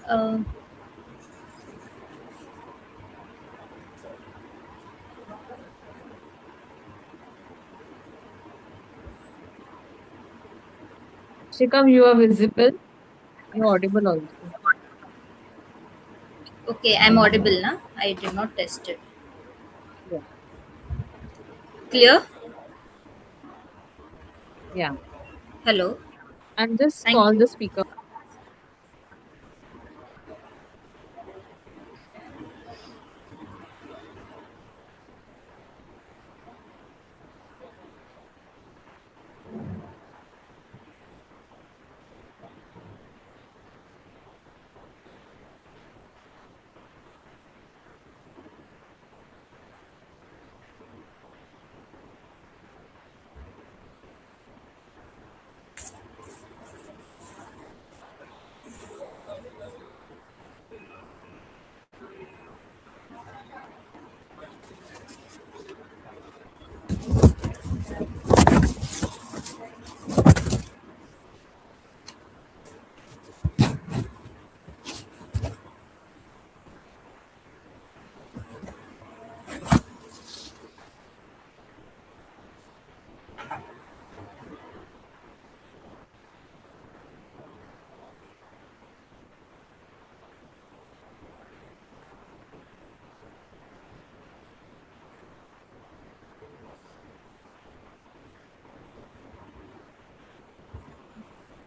Uh, Shikam, you are visible. You're audible also. okay, I'm audible now. I did not test it. Yeah. Clear? Yeah. Hello. And just Thank call you. the speaker.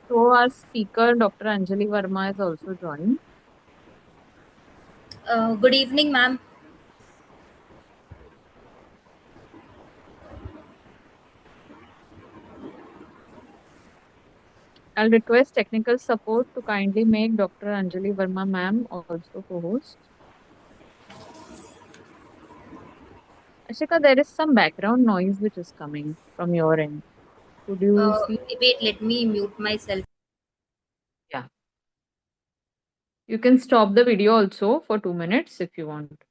So our speaker, Dr. Anjali Verma, is also joined. Good evening, ma'am. I'll request technical support to kindly make Dr. Anjali Verma ma'am also co-host. Ashika, there is some background noise which is coming from your end. Could you Uh, see? Wait, let me mute myself. Yeah. You can stop the video also for 2 minutes if you want.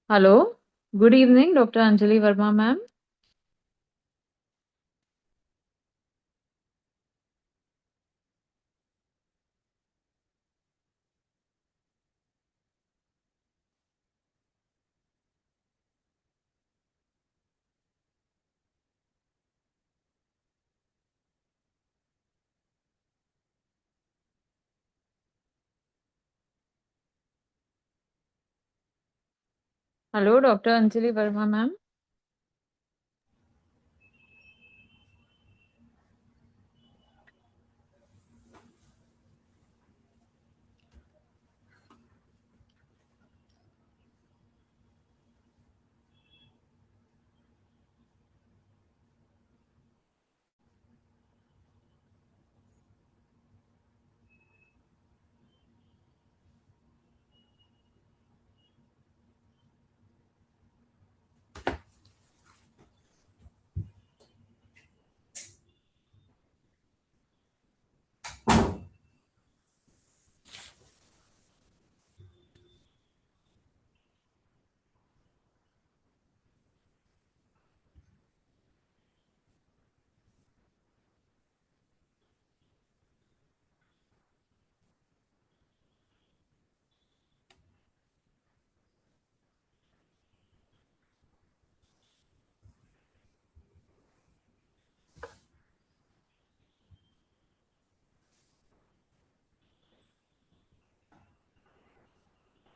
Hello. Good evening, Dr. Anjali Verma ma'am. Hello, Dr. Anjali Verma ma'am.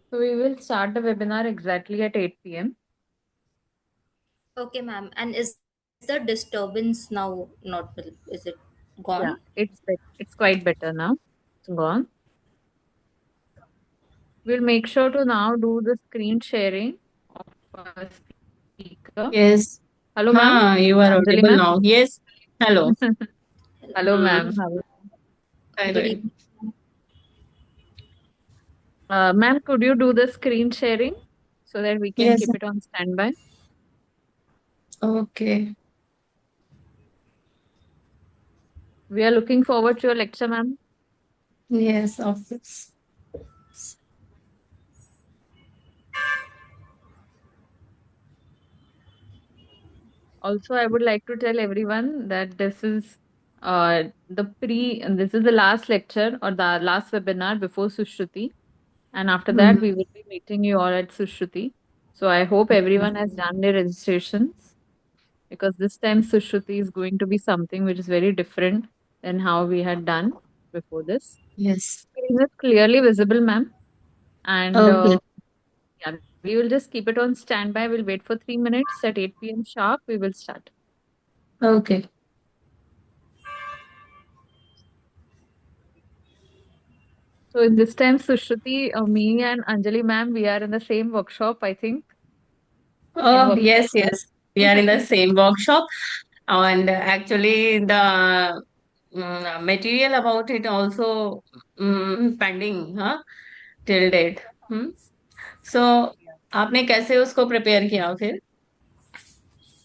So we will start the webinar exactly at 8 p.m. Okay, ma'am. And is the disturbance now not? Is it Yeah, gone? it's quite better now. It's gone. We'll make sure to now do the screen sharing of our speaker. Yes. Hello, ma'am. You are Anjali, audible ma'am. now. Yes. Hello. Hello, ma'am. Hmm. Hi Good there. evening. Ma'am, could you do the screen sharing so that we can Yes. keep it on standby? Okay. We are looking forward to your lecture, ma'am. Yes, of course. Also, I would like to tell everyone that this is this is the last lecture or the last webinar before Sushruti. And after that, Mhm. we will be meeting you all at Sushruti. So I hope everyone has done their registrations because this time Sushruti is going to be something which is very different than how we had done before this. Yes. Screen is clearly visible, ma'am. And Okay. yeah, we will just keep it on standby. We'll wait for 3 minutes. At 8 p.m. sharp, we will start. Okay. So in this time, Sushruti, me and Anjali ma'am, we are in the same workshop, I think. In Oh, work. yes, yes. We are in the same workshop, and actually the material about it also pending, huh? Till date. Hmm? So आपने कैसे उसको prepare किया फिर?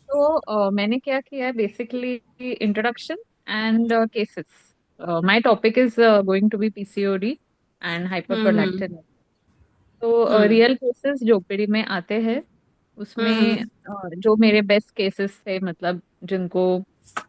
तो मैंने क्या किया है basically introduction and cases my topic is going to be PCOD and hyper hmm prolactin तो हम्म रियल केसेस जो ओपीडी में आते हैं उसमें हम्म जो मेरे बेस्ट केसेस थे मतलब जिनको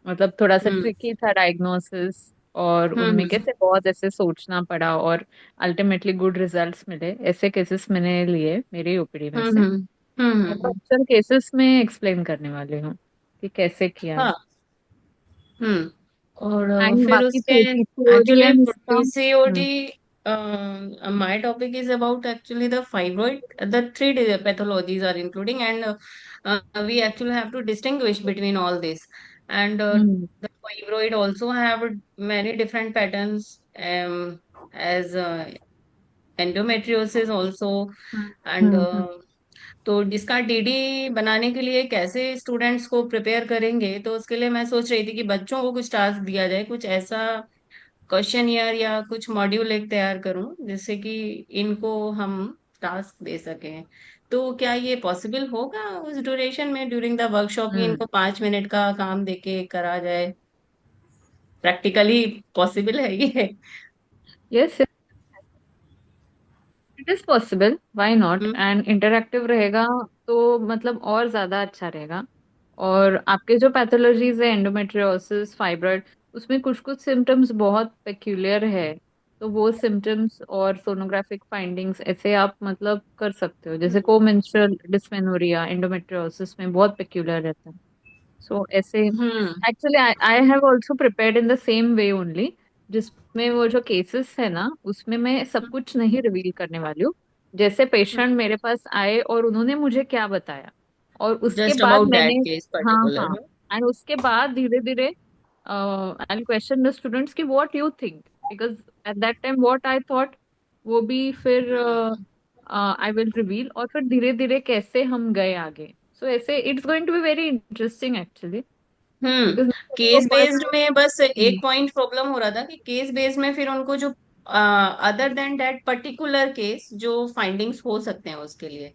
मतलब थोड़ा सा हम्म ट्रिकी था डायग्नोसिस और उनमें हम्म कैसे बहुत ऐसे सोचना पड़ा और अल्टीमेटली गुड रिजल्ट्स मिले ऐसे केसेस मैंने लिए मेरी ओपीडी में से हम्म मैं हम्म पर्सनल केसेस में एक्सप्लेन करने वाली हूँ कि कैसे किया है हाँ हम्म और एंड फिर बाकी उसके पीसीओडी एक्चुअली एंड इसका PCOD my topic is about actually the fibroid. The three pathologies are including, and we actually have to distinguish between all this. And hmm the fibroid also have many different patterns, as endometriosis also, and हम्म तो जिसका DD बनाने के लिए कैसे students को prepare करेंगे, तो उसके लिए मैं सोच रही थी कि बच्चों को कुछ टास्क दिया जाए, कुछ ऐसा क्वेश्चन या कुछ मॉड्यूल एक तैयार करूं जिससे कि इनको हम टास्क दे सकें। तो क्या ये पॉसिबल होगा उस ड्यूरेशन में, ड्यूरिंग द वर्कशॉप, की हम्म इनको 5 मिनट का काम देके करा जाए? प्रैक्टिकली पॉसिबल है ये? Yes it is possible why not hmm and interactive रहेगा तो मतलब और ज्यादा अच्छा रहेगा और आपके जो पैथोलॉजीज है एंडोमेट्रियोसिस फाइब्रॉइड उसमें कुछ कुछ सिम्टम्स बहुत पेक्यूलियर है तो वो सिम्टम्स और सोनोग्राफिक फाइंडिंग्स ऐसे आप मतलब कर सकते हो जैसे कोमेंस्ट्रुअल डिस्मेनोरिया एंडोमेट्रियोसिस में बहुत पेक्यूलियर रहता है सो ऐसे hmm actually I have also prepared in the same way only जिसमें वो जो केसेस है ना उसमें मैं सब कुछ नहीं रिवील करने वाली हूँ जैसे पेशेंट मेरे पास आए और उन्होंने मुझे क्या बताया और उसके जस्ट बाद अबाउट मैंने दैट केस हाँ हाँ पर्टिकुलर? एंड उसके बाद धीरे धीरे आई क्वेश्चन द स्टूडेंट्स की what you think because at that time what I thought वो भी फिर आई विल रिवील और फिर धीरे धीरे कैसे हम गए आगे सो ऐसे it's going to be very interesting actually because मैं सबको केस फर्स्ट बेस्ड में बस एक पॉइंट प्रॉब्लम हो रहा था कि केस बेस्ड में फिर उनको जो other than that particular case जो फाइंडिंग्स हो सकते हैं उसके लिए,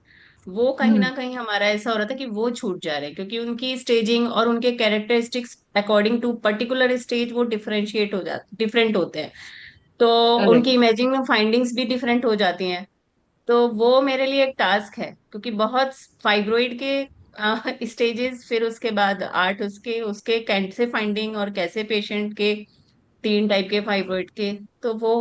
वो कहीं ना कहीं हमारा ऐसा हो रहा था कि वो छूट जा रहे हैं, क्योंकि उनकी स्टेजिंग और उनके characteristics according to particular stage वो डिफरेंशिएट हो जाते, डिफरेंट होते हैं। तो करेक्ट उनकी इमेजिंग फाइंडिंग्स भी डिफरेंट हो जाती हैं। तो वो मेरे लिए एक टास्क है, क्योंकि बहुत फाइब्रोइड के स्टेजेस, फिर उसके बाद आर्ट, उसके उसके कैसे फाइंडिंग और कैसे पेशेंट के 3 टाइप के फाइब्रोइड के, तो वो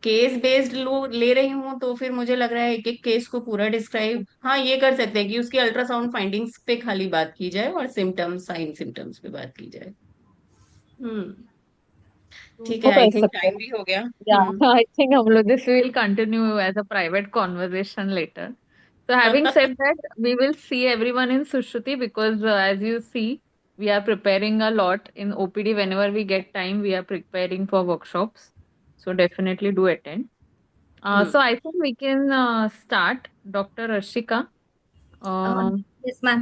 केस बेस्ड लो ले रही हूँ। तो फिर मुझे लग रहा है एक एक केस को पूरा डिस्क्राइब, हाँ ये कर सकते हैं कि उसकी अल्ट्रासाउंड फाइंडिंग्स पे खाली बात की जाए और सिम्टम्स, साइन सिम्टम्स पे बात की जाए। हम्म ठीक वो है, आई कर थिंक सकते टाइम हैं भी हो गया। yeah I think हम लोग this will continue as a private conversation later so having said that we will see everyone in Sushruti because as you see we are preparing a lot in OPD whenever we get time we are preparing for workshops so definitely do attend so hmm I think we can start Dr. Arshika Uh, um, yes, ma'am.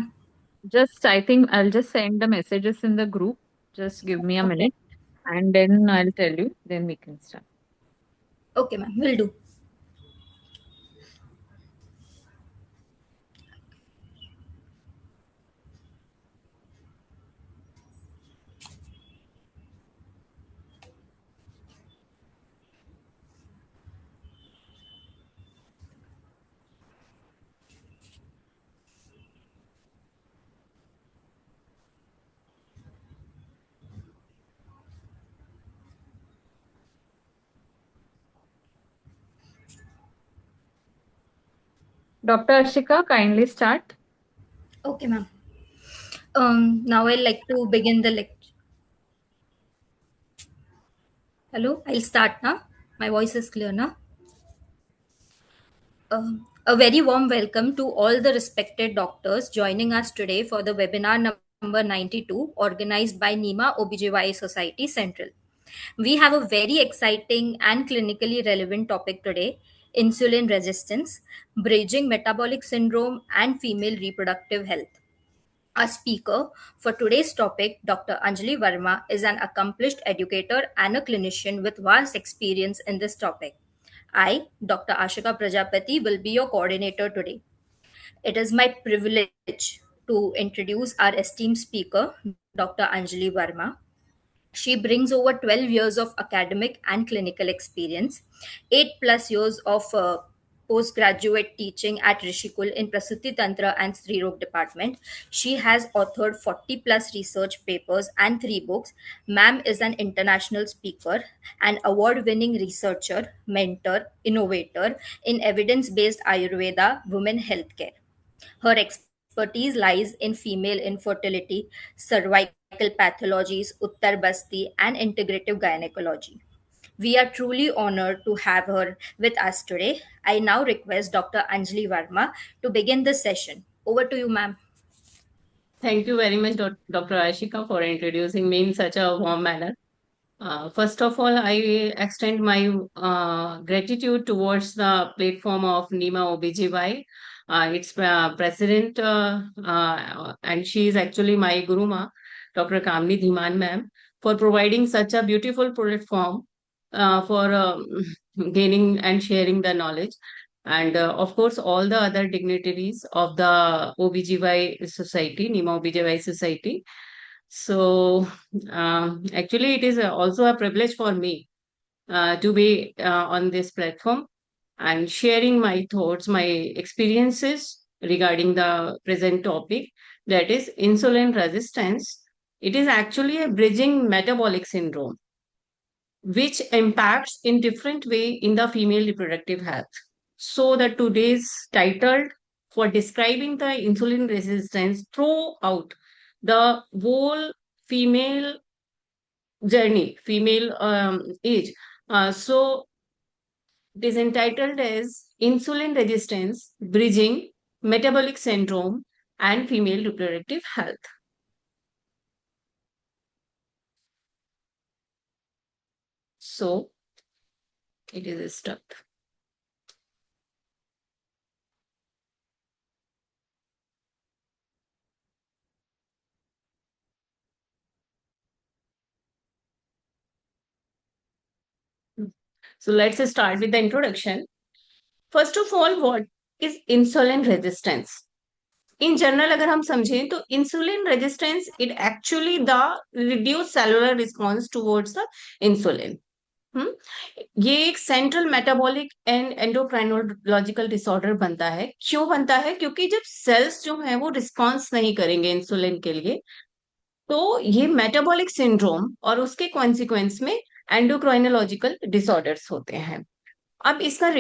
just I think I'll just send the messages in the group just give me a okay minute and then I'll tell you then we can start. Okay, ma'am. Will do. Dr. Ashika, kindly start. Okay, ma'am. Now I'd like to begin the lecture. Hello, I'll start now. My voice is clear now. A very warm welcome to all the respected doctors joining us today for the webinar number 92 organized by NEMA OBGYN Society Central. We have a very exciting and clinically relevant topic today: insulin resistance, bridging metabolic syndrome, and female reproductive health. Our speaker for today's topic, Dr. Anjali Verma, is an accomplished educator and a clinician with vast experience in this topic. I, Dr. Ashika Prajapati, will be your coordinator today. It is my privilege to introduce our esteemed speaker, Dr. Anjali Verma. She brings over 12 years of academic and clinical experience, 8 plus years of postgraduate teaching at Rishikul in Prasuti Tantra and Sri Rog department. She has authored 40 plus research papers and 3 books. Ma'am is an international speaker, an award winning researcher, mentor, innovator in evidence based Ayurveda women healthcare. Her expertise lies in female infertility, cervical pathologies, Uttar Basti, and integrative gynecology. We are truly honored to have her with us today. I now request Dr. Anjali Verma to begin the session. Over to you, ma'am. Thank you very much, Dr. Ashika, for introducing me in such a warm manner. First of all, I extend my gratitude towards the platform of NEMA OBGY. Its president, and she is actually my Guruma, Dr. Kamini Dhiman ma'am, for providing such a beautiful platform for gaining and sharing the knowledge. And of course, all the other dignitaries of the OBGY Society, NEMA OBGY Society. So, actually, it is also a privilege for me to be on this platform and sharing my thoughts, my experiences regarding the present topic, that is insulin resistance. It is actually a bridging metabolic syndrome which impacts in different way in the female reproductive health. So the today's title for describing the insulin resistance throughout the whole female journey, female age. So it is entitled as Insulin Resistance, Bridging Metabolic Syndrome and Female Reproductive Health. So it is stuck. So let's start with the introduction. First of all, what is insulin resistance? In general, अगर हम समझें तो insulin resistance it actually the reduced cellular response towards the insulin. ये एक central metabolic and endocrinological disorder बनता है. क्यों बनता है? क्योंकि जब सेल्स जो है वो रिस्पॉन्स नहीं करेंगे इंसुलिन के लिए, तो ये मेटाबॉलिक सिंड्रोम और उसके कॉन्सिक्वेंस में एंडोक्राइनोलॉजिकल डिसऑर्डर्स होते हैं. अब इसका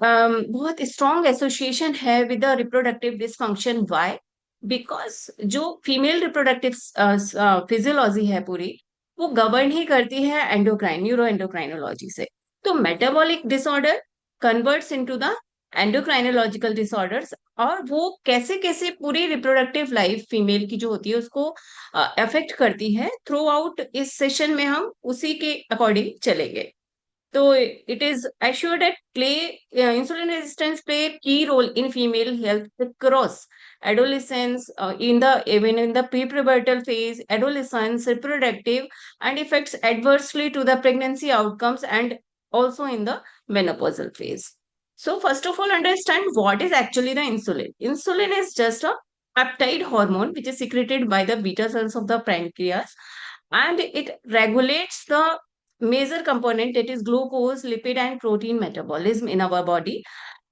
बहुत स्ट्रॉन्ग एसोसिएशन है with the reproductive dysfunction. Why? Because जो फीमेल रिप्रोडक्टिव फिजियोलॉजी है पूरी, वो गवर्न ही करती है एंडोक्राइन न्यूरो एंडोक्राइनोलॉजी से. तो metabolic disorder converts into the endocrinological disorders, और वो कैसे कैसे पूरी रिप्रोडक्टिव लाइफ फीमेल की जो होती है उसको अफेक्ट करती है. थ्रू आउट इस सेशन में हम उसी के अकॉर्डिंग चलेंगे. So it is assured that insulin resistance play a key role in female health across adolescence, even in the prepubertal phase, adolescence, reproductive, and affects adversely to the pregnancy outcomes and also in the menopausal phase. So first of all, understand what is actually the insulin. Insulin is just a peptide hormone which is secreted by the beta cells of the pancreas, and it regulates the major component, that is glucose, lipid, and protein metabolism in our body.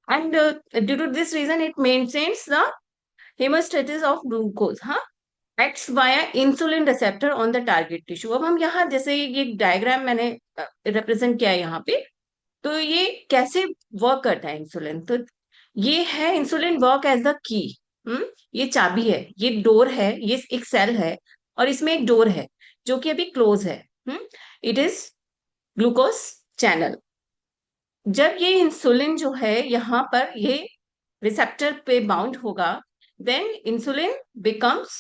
And due to this reason, it maintains the hemostasis of glucose. हाँ, acts via insulin receptor on the target tissue. अब हम यहाँ जैसे ये diagram मैंने represent किया है यहाँ पे, तो ये कैसे वर्क करता है इंसुलिन. तो ये है insulin work as the key. ये चाबी है, ये डोर है, ये एक सेल है और इसमें एक डोर है जो कि अभी क्लोज है। It is glucose channel. जब ये इंसुलिन जो है यहाँ पर ये रिसेप्टर पे बाउंड होगा, then insulin becomes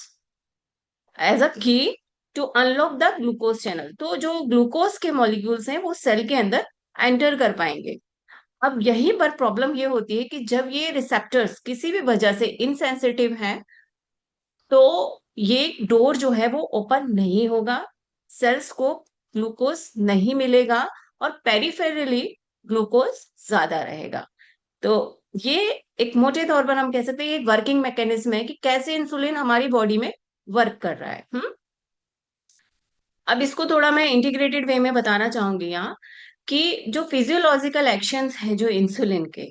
as a key to unlock the glucose channel. तो जो ग्लूकोज के मॉलिक्यूल्स हैं वो सेल के अंदर एंटर कर पाएंगे। अब यहीं पर प्रॉब्लम ये होती है कि जब ये रिसेप्टर्स किसी भी वजह से इनसेंसिटिव हैं, तो ये डोर जो है वो ओपन नहीं होगा, सेल्स को ग्लूकोज नहीं मिलेगा और पेरिफेरली ग्लूकोज ज्यादा रहेगा। तो ये एक मोटे तौर पर हम कह सकते हैं ये एक वर्किंग मैकेनिज्म है कि कैसे इंसुलिन हमारी बॉडी में वर्क कर रहा है। अब इसको थोड़ा मैं इंटीग्रेटेड वे में बताना चाहूंगी यहाँ, कि जो फिजियोलॉजिकल एक्शंस हैं जो इंसुलिन के,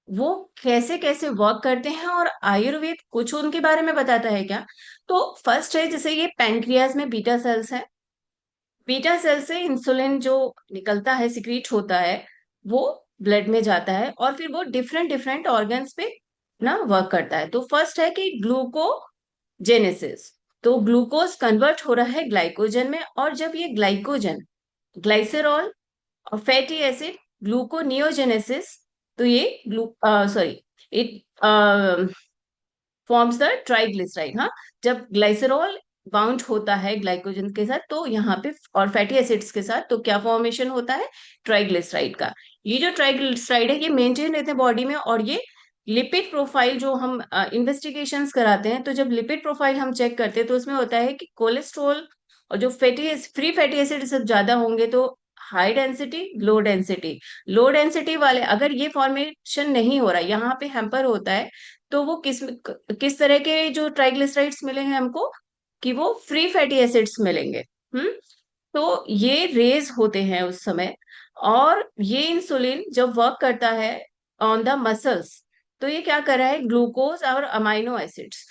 वो कैसे कैसे वर्क करते हैं और आयुर्वेद कुछ उनके बारे में बताता है क्या। तो फर्स्ट है, जैसे ये पैनक्रियाज में बीटा सेल्स है, बीटा सेल से इंसुलिन जो निकलता है, सिक्रीट होता है, वो ब्लड में जाता है और फिर वो डिफरेंट डिफरेंट ऑर्गन्स पे ना वर्क करता है। तो फर्स्ट है कि ग्लूकोजेनेसिस। तो ग्लूकोज कन्वर्ट हो रहा है ग्लाइकोजन में, और जब ये ग्लाइकोजन ग्लाइसेरॉल और फैटी एसिड ग्लूकोनियोजेनेसिस, तो ये sorry it forms the triglyceride. हाँ, जब ग्लाइसेरॉल बाउंड होता है ग्लाइकोजन के साथ तो यहाँ पे, और फैटी एसिड्स के साथ, तो क्या फॉर्मेशन होता है, ट्राइग्लिसराइड का। ये जो ट्राइग्लिसराइड है ये मेंटेन रहते हैं बॉडी में, और ये लिपिड प्रोफाइल जो हम इन्वेस्टिगेशंस कराते हैं, तो जब लिपिड प्रोफाइल हम चेक करते हैं तो उसमें होता है कि कोलेस्ट्रॉल और जो फ्री फैटी एसिड सब ज्यादा होंगे तो हाई डेंसिटी, लो डेंसिटी वाले, अगर ये फॉर्मेशन नहीं हो रहा, यहाँ पे हैम्पर होता है, तो वो किस तरह के जो ट्राइग्लिसराइड्स मिलेंगे हमको, कि वो फ्री फैटी एसिड्स मिलेंगे। हम्म तो ये रेज होते हैं उस समय। और ये इंसुलिन जब वर्क करता है ऑन द मसल्स, तो ये क्या कर रहा है, ग्लूकोज और अमाइनो एसिड्स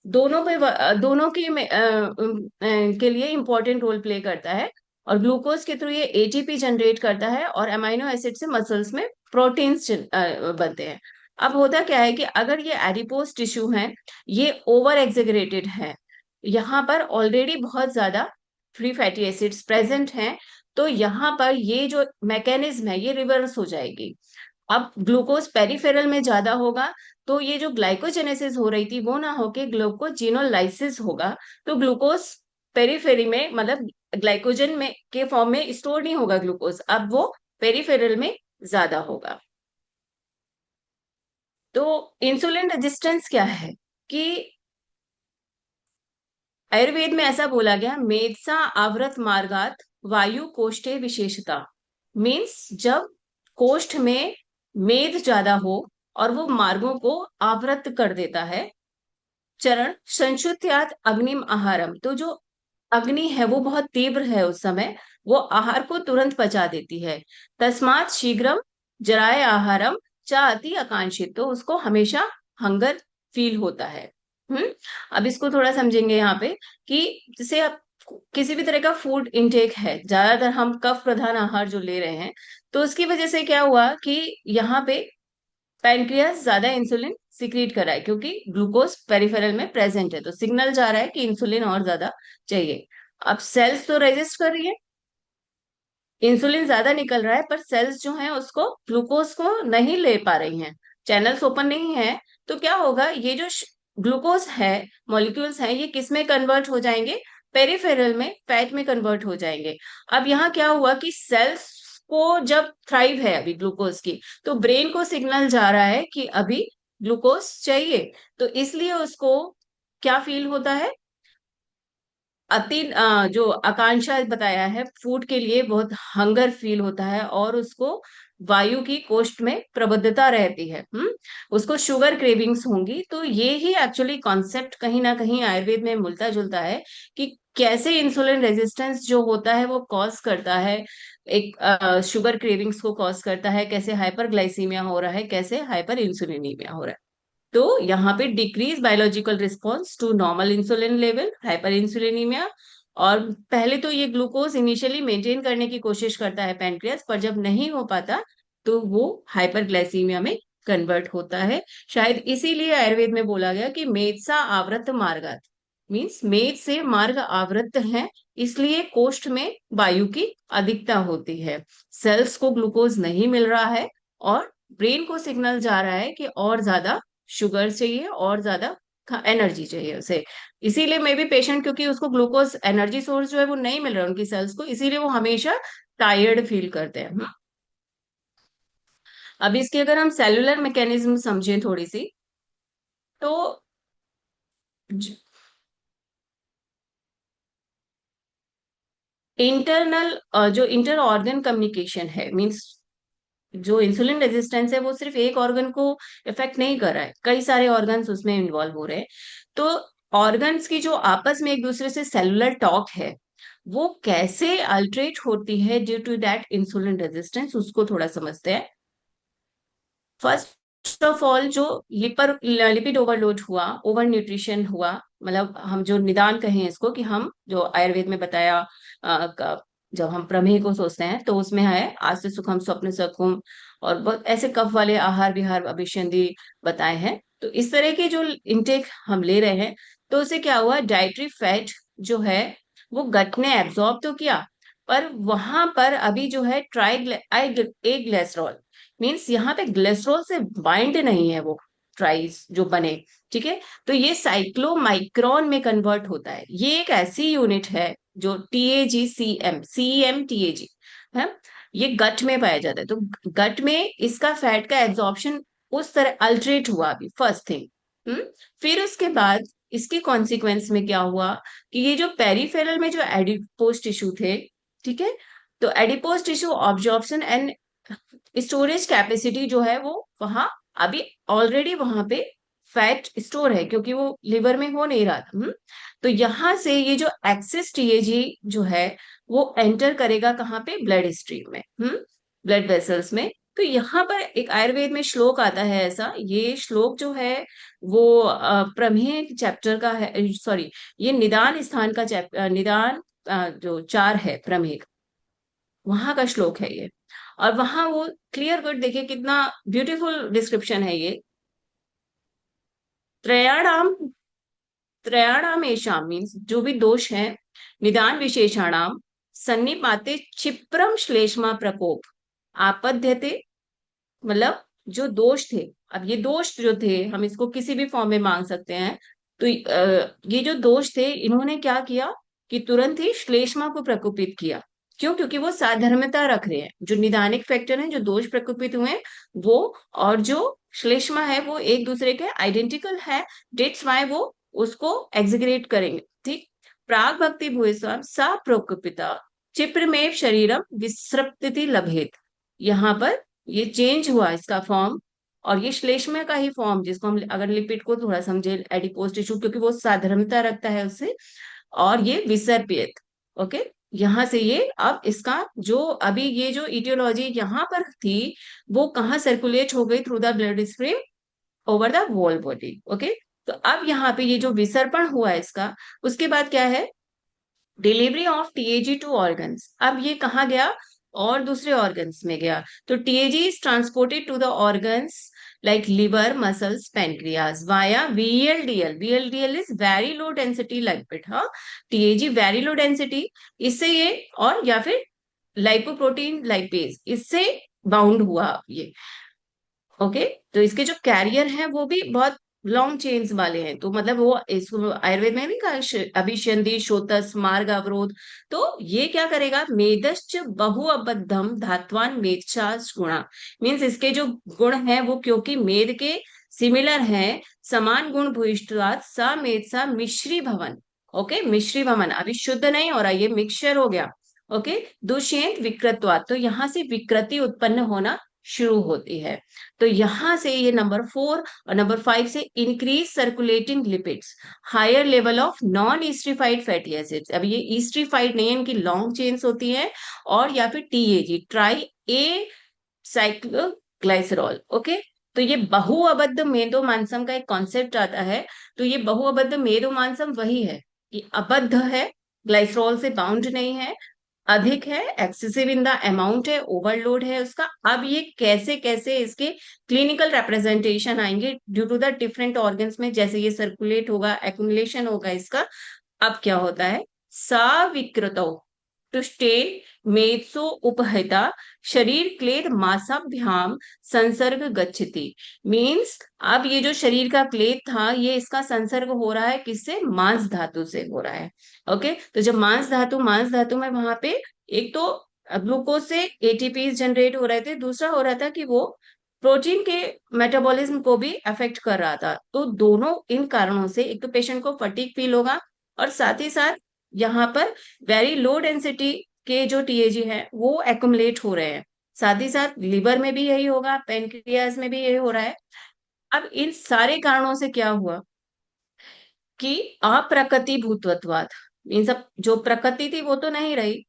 दोनों पे दोनों के लिए इंपॉर्टेंट रोल प्ले करता है। और ग्लूकोज के थ्रू ये एटीपी जनरेट करता है और अमाइनो एसिड से मसल्स में प्रोटीन्स बनते हैं। अब होता क्या है कि अगर ये एडिपोज टिश्यू है, ये ओवर एग्जेगरेटेड है, यहाँ पर ऑलरेडी बहुत ज्यादा फ्री फैटी एसिड्स प्रेजेंट हैं, तो यहाँ पर ये जो मैकेनिज्म है ये रिवर्स हो जाएगी। अब ग्लूकोज पेरिफेरल में ज्यादा होगा, तो ये जो ग्लाइकोजेनेसिस हो रही थी वो ना होके ग्लूकोजिनोलाइसिस होगा। तो ग्लूकोज पेरिफेरी में, मतलब ग्लाइकोजन में के फॉर्म में स्टोर नहीं होगा ग्लूकोज, अब वो पेरिफेरल में ज्यादा होगा। तो इंसुलिन रेजिस्टेंस क्या है, कि आयुर्वेद में ऐसा बोला गया, मेधसा आवृत मार्गात वायु कोष्ठे विशेषता। मीन्स जब कोष्ठ में मेद ज्यादा हो और वो मार्गों को आवृत कर देता है। चरण संशुद्ध्यात अग्निम आहारम, तो जो अग्नि है वो बहुत तीव्र है उस समय, वो आहार को तुरंत पचा देती है। तस्मात शीघ्रम जराय आहारम चा अति आकांक्षित, तो उसको हमेशा हंगर फील होता है। अब इसको थोड़ा समझेंगे यहाँ पे, कि जैसे आप किसी भी तरह का फूड इनटेक है, ज्यादातर हम कफ प्रधान आहार जो ले रहे हैं, तो उसकी वजह से क्या हुआ कि यहाँ पे पैनक्रियास ज्यादा इंसुलिन सिक्रीट कर रहा है, क्योंकि ग्लूकोज पेरिफेरल में प्रेजेंट है, तो सिग्नल जा रहा है कि इंसुलिन और ज्यादा चाहिए। अब सेल्स तो रेजिस्ट कर रही है, इंसुलिन ज्यादा निकल रहा है, पर सेल्स जो हैं उसको ग्लूकोज को नहीं ले पा रही हैं, चैनल्स ओपन नहीं है। तो क्या होगा, ये जो ग्लूकोज है, मॉलिक्यूल्स हैं, ये किस में कन्वर्ट हो जाएंगे, पेरिफेरल में फैट में कन्वर्ट हो जाएंगे। अब यहाँ क्या हुआ कि सेल्स को जब थ्राइव है अभी ग्लूकोज की, तो ब्रेन को सिग्नल जा रहा है कि अभी ग्लूकोज चाहिए, तो इसलिए उसको क्या फील होता है, जो आकांक्षा बताया है फूड के लिए, बहुत हंगर फील होता है और उसको वायु की कोष्ठ में प्रबुद्धता रहती है। उसको शुगर क्रेविंग्स होंगी। तो ये ही एक्चुअली कॉन्सेप्ट कहीं ना कहीं आयुर्वेद में मिलता जुलता है, कि कैसे इंसुलिन रेजिस्टेंस जो होता है वो कॉज करता है, एक शुगर क्रेविंग्स को कॉज करता है, कैसे हाइपरग्लाइसीमिया हो रहा है, कैसे हाइपर इंसुलिनीमिया हो रहा है। तो यहाँ पे decrease biological response to normal insulin level, hyperinsulinaemia. और पहले तो ये ग्लूकोज इनिशियली मेंटेन करने की कोशिश करता है पैनक्रियास, पर जब नहीं हो पाता तो वो हाइपरग्लाइसीमिया में कन्वर्ट होता है। शायद इसीलिए आयुर्वेद में बोला गया कि मेदसा आवृत मार्गात, मीन्स मेद से मार्ग आवृत है, इसलिए कोष्ठ में वायु की अधिकता होती है। सेल्स को ग्लूकोज नहीं मिल रहा है और ब्रेन को सिग्नल जा रहा है कि और ज्यादा शुगर चाहिए, और ज्यादा एनर्जी चाहिए उसे। इसीलिए मे बी पेशेंट, क्योंकि उसको ग्लूकोज एनर्जी सोर्स जो है वो नहीं मिल रहा है उनकी सेल्स को, इसीलिए वो हमेशा टायर्ड फील करते हैं। अब इसकी अगर हम सेलुलर मैकेनिज्म समझें थोड़ी सी, तो इंटरनल जो इंटर ऑर्गन कम्युनिकेशन है, मीन्स जो इंसुलिन रेजिस्टेंस है वो सिर्फ एक ऑर्गन को इफेक्ट नहीं कर रहा है, कई सारे ऑर्गन्स उसमें इन्वॉल्व हो रहे हैं। तो ऑर्गन्स की जो आपस में एक दूसरे से सेलुलर टॉक है, वो कैसे अल्टरेट होती है due to that insulin resistance, उसको थोड़ा समझते हैं। फर्स्ट ऑफ ऑल, जो लिपिड ओवरलोड हुआ, ओवर न्यूट्रिशन हुआ, मतलब हम जो निदान कहें इसको, कि हम जो आयुर्वेद में बताया, जब हम प्रमेह को सोचते हैं तो उसमें है आस्ते सुखम स्वप्न सुखम, और बहुत ऐसे कफ वाले आहार विहार अभिसंधि बताए हैं। तो इस तरह के जो इनटेक हम ले रहे हैं, तो उससे क्या हुआ, डाइटरी फैट जो है वो गट ने एब्जॉर्ब तो किया, पर वहां पर अभी जो है ए ग्लेसरॉल, मीन्स यहाँ पे ग्लिसरॉल से बाइंड नहीं है वो ट्राइस जो बने, ठीक है। तो ये साइक्लोमाइक्रोन में कन्वर्ट होता है। ये एक ऐसी यूनिट है जो TAG CM है, ये गट में पाया जाता है। तो गट में इसका फैट का एब्जॉर्प्शन उस तरह अल्टरेट हुआ अभी, फर्स्ट थिंग। फिर उसके बाद इसके कॉन्सिक्वेंस में क्या हुआ कि ये जो पेरिफेरल में जो एडिपोज टिश्यू थे, ठीक है, तो adipose tissue absorption and storage capacity जो है वो वहां अभी ऑलरेडी वहां पे फैट स्टोर है, क्योंकि वो लिवर में हो नहीं रहा था। तो यहां से ये जो एक्सेस TAG जो है वो एंटर करेगा कहाँ पे, ब्लड स्ट्रीम में, ब्लड वेसल्स में। तो यहाँ पर एक आयुर्वेद में श्लोक आता है ऐसा, ये श्लोक जो है वो प्रमेह चैप्टर का है, सॉरी, ये निदान स्थान का चैप्टर, निदान जो 4 है प्रमेह, वहां का श्लोक है ये। और वहां वो क्लियर कट देखिए कितना ब्यूटीफुल डिस्क्रिप्शन है ये। त्रयाणाम त्रयाणाम एषाम, मीन्स जो भी दोष है, निदान विशेषाणाम सन्निपाते क्षिप्रम श्लेष्मा प्रकोप आपद्यते, मतलब जो दोष थे, अब ये दोष जो थे हम इसको किसी भी फॉर्म में मांग सकते हैं। तो ये जो दोष थे इन्होंने क्या किया कि तुरंत ही श्लेष्मा को प्रकोपित किया। क्यों? क्योंकि वो साधर्मता रख रहे हैं, जो निदानिक फैक्टर हैं जो दोष प्रकोपित हुए हैं, वो और जो श्लेष्मा है वो एक दूसरे के आइडेंटिकल है। डेट्स वाई वो उसको एग्जीक्यूट करेंगे, ठीक। प्राग भक्ति भूयस्वाम सा प्रोकुपिता चिप्रमेव शरीरम विसृप्ति लभेत, यहाँ पर ये चेंज हुआ इसका फॉर्म, और ये श्लेष्मा का ही फॉर्म, जिसको हम अगर लिपिड को थोड़ा समझे, एडिपोज टिश्यू, क्योंकि वो साधर्मता रखता है उससे, और ये विसर्पित, ओके। यहाँ से ये अब इसका जो अभी ये जो इटियोलॉजी यहाँ पर थी वो कहाँ सर्कुलेट हो गई, through the blood stream over the whole body, okay. तो अब यहाँ पे ये जो विसर्पण हुआ है इसका, उसके बाद क्या है, delivery of TAG to organs. अब ये कहाँ गया, और दूसरे ऑर्गन्स में गया। तो TAG is transported to the organs like liver, muscles, pancreas via VLDL is very low density lipid, हाँ, TAG वेरी लो डेंसिटी, इससे ये, और या फिर लाइपोप्रोटीन लाइपेज, इससे बाउंड हुआ ये, ओके। तो इसके जो कैरियर हैं वो भी बहुत लॉन्ग चेन्स वाले हैं। तो मतलब वो इसको आयुर्वेद में नहीं कहा अभिसंधि शोतस मार्ग अवरोध। तो ये क्या करेगा, मेदश्च बहुअबद्धम धात्वान मेदशास गुणा, मीन्स इसके जो गुण हैं वो क्योंकि मेद के सिमिलर हैं, समान गुण भूयिष्ठात् सा मेद सा मिश्री भवन, ओके, मिश्री भवन, अभी शुद्ध नहीं हो रहा, ये मिक्सचर हो गया, ओके। दुष्यंत विकृतवाद, तो यहाँ से विकृति उत्पन्न होना शुरू होती है। तो यहां से ये नंबर 4 और नंबर 5 से increase circulating lipids, higher level of non esterified fatty acids. अब ये ईस्ट्रीफाइड नहीं है, इनकी लॉन्ग चेन्स होती है, और या फिर TAG ट्राई ए साइक्लोग्लाइसरॉल, ओके। तो ये बहुअबद्ध मेदो मांसम का एक कॉन्सेप्ट आता है। तो ये बहुअबद्ध मेदो मांसम वही है कि अबद्ध है, ग्लाइसरॉल से बाउंड नहीं है, अधिक है, एक्सेसिव इन द अमाउंट है, ओवरलोड है उसका। अब ये कैसे कैसे इसके क्लिनिकल रिप्रेजेंटेशन आएंगे due to the different organs में, जैसे ये सर्कुलेट होगा, एक्युमुलेशन होगा इसका। अब क्या होता है, साविकृतौ तुष्टे मेत्सो उपहता शरीर क्लेद मासाभ्याम संसर्ग गच्छति। मीन्स अब ये जो शरीर का क्लेद था, ये इसका संसर्ग हो रहा है किससे, मांस धातु से हो रहा है। ओके, तो जब मांस धातु में वहां पे एक तो ग्लूकोज से एटीपी जनरेट हो रहे थे, दूसरा हो रहा था कि वो प्रोटीन के मेटाबॉलिज्म को भी अफेक्ट कर रहा था। तो दोनों इन कारणों से एक तो पेशेंट को फटीग फील होगा, और साथ ही साथ यहाँ पर वेरी लो डेंसिटी के जो टीएजी है वो एक्युमुलेट हो रहे हैं। साथ ही साथ लिवर में भी यही होगा, पेनक्रियाज में भी यही हो रहा है। अब इन सारे कारणों से क्या हुआ कि अप्रकृति भूतत्वात्, इन सब जो प्रकृति थी वो तो नहीं रही,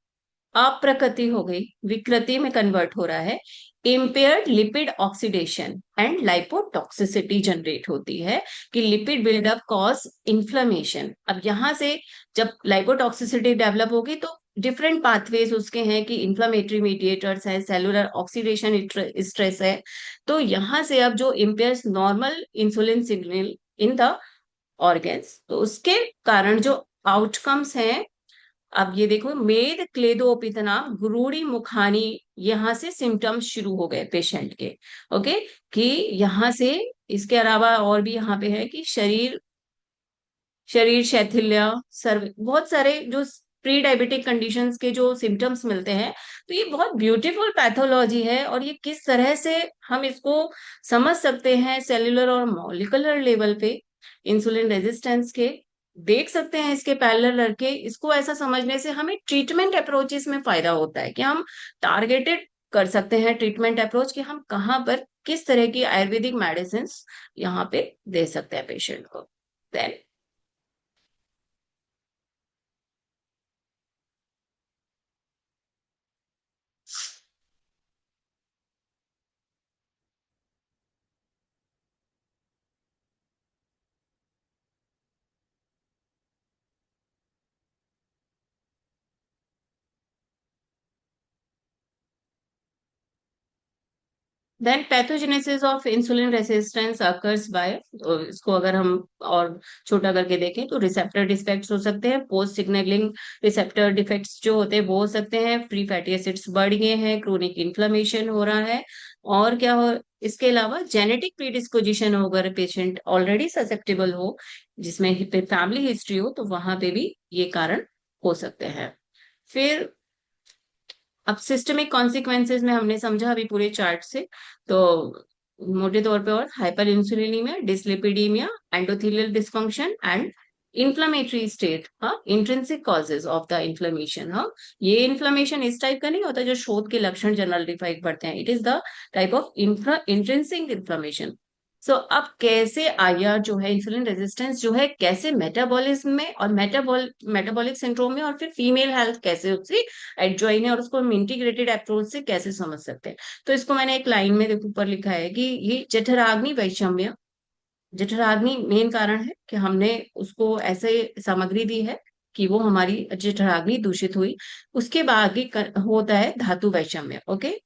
अप्रकृति हो गई, विकृति में कन्वर्ट हो रहा है। Impaired lipid oxidation and lipotoxicity generate होती है कि लिपिड बिल्डअप कॉज इन्फ्लेमेशन। अब यहां से जब लाइपोटॉक्सिसिटी डेवलप होगी तो डिफरेंट पाथवेज उसके हैं कि इन्फ्लामेटरी मीडिएटर्स है, सेलुलर ऑक्सीडेशन स्ट्रेस है। तो यहां से अब जो impairs normal insulin signal in the organs, तो उसके कारण जो आउटकम्स हैं, अब ये देखो मेद क्लेदोपितना गुरूड़ी मुखानी, यहाँ से सिम्टम्स शुरू हो गए पेशेंट के। ओके, कि यहाँ से इसके अलावा और भी यहाँ पे है कि शरीर शरीर शैथिल्य, सर्व बहुत सारे जो प्री डायबिटिक कंडीशंस के जो सिम्टम्स मिलते हैं। तो ये बहुत ब्यूटीफुल पैथोलॉजी है, और ये किस तरह से हम इसको समझ सकते हैं सेल्यूलर और मॉलिकुलर लेवल पे इंसुलिन रेजिस्टेंस के, देख सकते हैं इसके पैरेलल लड़के। इसको ऐसा समझने से हमें ट्रीटमेंट अप्रोचेस में फायदा होता है कि हम टारगेटेड कर सकते हैं ट्रीटमेंट अप्रोच, कि हम कहाँ पर किस तरह की आयुर्वेदिक मेडिसिन यहाँ पे दे सकते हैं पेशेंट को। Then then pathogenesis of insulin resistance occurs by, इसको अगर हम और छोटा करके देखें तो रिसेप्टर डिफेक्ट्स हो सकते हैं, पोस्ट सिग्नलिंग रिसेप्टर डिफेक्ट्स जो होते हैं वो हो सकते हैं, फ्री फैटी एसिड्स बढ़ गए हैं, क्रोनिक इन्फ्लेमेशन हो रहा है, और क्या हो, इसके अलावा जेनेटिक प्रीडिस्पोजिशन हो, अगर पेशेंट ऑलरेडी ससेप्टेबल हो, जिसमें फैमिली हिस्ट्री हो, तो वहां पे भी ये कारण हो सकते हैं। फिर अब सिस्टमिक कॉन्सिक्वेंसेज में हमने समझा अभी पूरे चार्ट से, तो मोटे तौर पे और hyperinsulinaemia, dyslipidaemia, endothelial dysfunction and inflammatory state, हाँ, intrinsic causes of the inflammation. हाँ, ये इन्फ्लेमेशन इस टाइप का नहीं होता जो शोथ के लक्षण जनरल डिफाइड पड़ते हैं, it is the type of intrinsic inflammation. So अब कैसे आया जो है इंसुलिन रेजिस्टेंस जो है, कैसे मेटाबॉलिज्म में और मेटाबॉलिक सिंड्रोम में, और फिर फीमेल हेल्थ कैसे उससे एडजॉइन है, और उसको हम इंटीग्रेटेड अप्रोच से कैसे समझ सकते हैं। तो इसको मैंने एक लाइन में देखो ऊपर लिखा है कि ये जठराग्नि वैषम्य, जठराग्नि मेन कारण है कि हमने उसको ऐसे सामग्री दी है कि वो हमारी जठराग्नि दूषित हुई। उसके बाद आगे होता है धातु वैषम्य। ओके,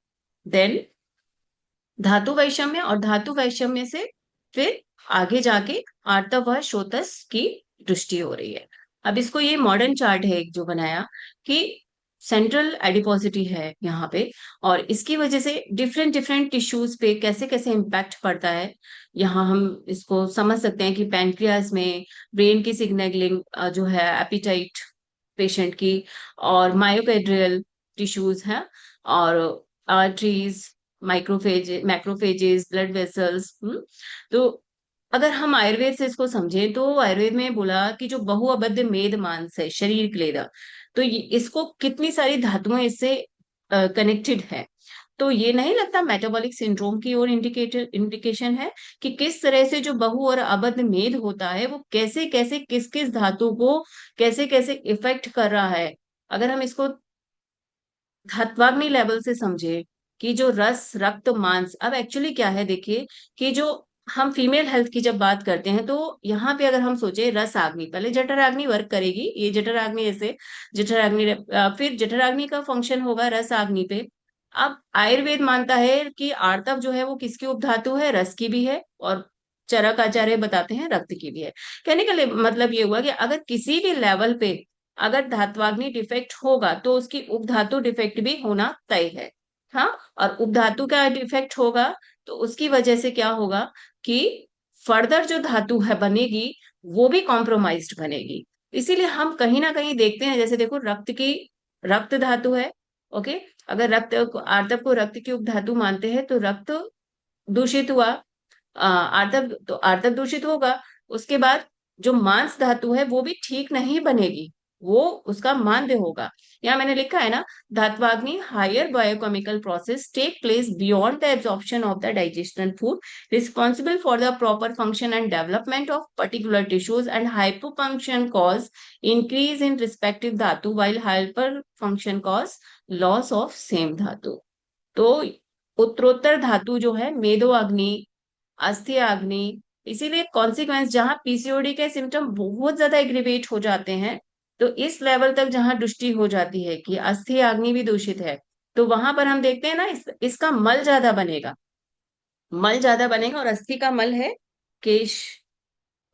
देन धातु वैषम्य, और धातु वैषम्य से फिर आगे जाके आर्तव व शोथस की दृष्टि हो रही है। अब इसको ये मॉडर्न चार्ट है एक जो बनाया कि सेंट्रल एडिपोसिटी है यहाँ पे, और इसकी वजह से डिफरेंट डिफरेंट टिश्यूज पे कैसे कैसे इम्पैक्ट पड़ता है, यहाँ हम इसको समझ सकते हैं कि पैनक्रियाज में ब्रेन की सिग्नलिंग जो है, एपिटाइट पेशेंट की, और मायोपेड्रियल टिश्यूज है, और आर्टरीज, मैक्रोफेजेस, ब्लड वेसल्स। तो अगर हम आयुर्वेद से इसको समझें तो आयुर्वेद में बोला कि जो बहुअबध मेद मांस है शरीर क्लेदा, तो इसको कितनी सारी धातुएं इससे कनेक्टेड है। तो ये नहीं लगता मेटाबॉलिक सिंड्रोम की ओर इंडिकेशन है कि किस तरह से जो बहु और अबद्ध मेद होता है वो कैसे कैसे किस किस धातु को कैसे कैसे इफेक्ट कर रहा है। अगर हम इसको धात्वाग्नि लेवल से समझे कि जो रस रक्त मांस, अब एक्चुअली क्या है देखिए कि जो हम फीमेल हेल्थ की जब बात करते हैं तो यहाँ पे अगर हम सोचे रस आग्नि, पहले जठराग्नि वर्क करेगी, ये जठराग्नि ऐसे, जठराग्नि फिर जठराग्नि का फंक्शन होगा रस आग्नि पे। अब आयुर्वेद मानता है कि आर्तव जो है वो किसकी उपधातु है, रस की भी है, और चरक आचार्य बताते हैं रक्त की भी है। कहने का मतलब ये हुआ कि अगर किसी भी लेवल पे अगर धात्वाग्नि डिफेक्ट होगा तो उसकी उपधातु डिफेक्ट भी होना तय है। हाँ, और उपधातु का डिफेक्ट होगा तो उसकी वजह से क्या होगा कि फर्दर जो धातु है बनेगी वो भी कॉम्प्रोमाइज्ड बनेगी। इसीलिए हम कहीं ना कहीं देखते हैं, जैसे देखो रक्त की, रक्त धातु है, ओके, अगर आर्तव को रक्त की उपधातु मानते हैं तो रक्त दूषित हुआ, आर्तव तो आर्तव दूषित होगा। उसके बाद जो मांस धातु है वो भी ठीक नहीं बनेगी, वो उसका मांद्य होगा। यहाँ मैंने लिखा है ना, धात्वाग्नि higher biochemical process take place beyond the absorption of the digestion food, responsible for the proper function and development of particular tissues, and hypofunction cause increase in respective dhatu while hyperfunction cause loss of same धातु। तो उत्तरोत्तर धातु जो है मेदो अग्नि, अस्थि अग्नि, इसीलिए कॉन्सिक्वेंस जहां पीसीओडी के सिम्टम बहुत ज्यादा एग्रीवेट हो जाते हैं, तो इस लेवल तक जहां दृष्टि हो जाती है कि अस्थि अग्नि भी दूषित है, तो वहां पर हम देखते हैं ना, इसका मल ज्यादा बनेगा, मल ज्यादा बनेगा, और अस्थि का मल है केश,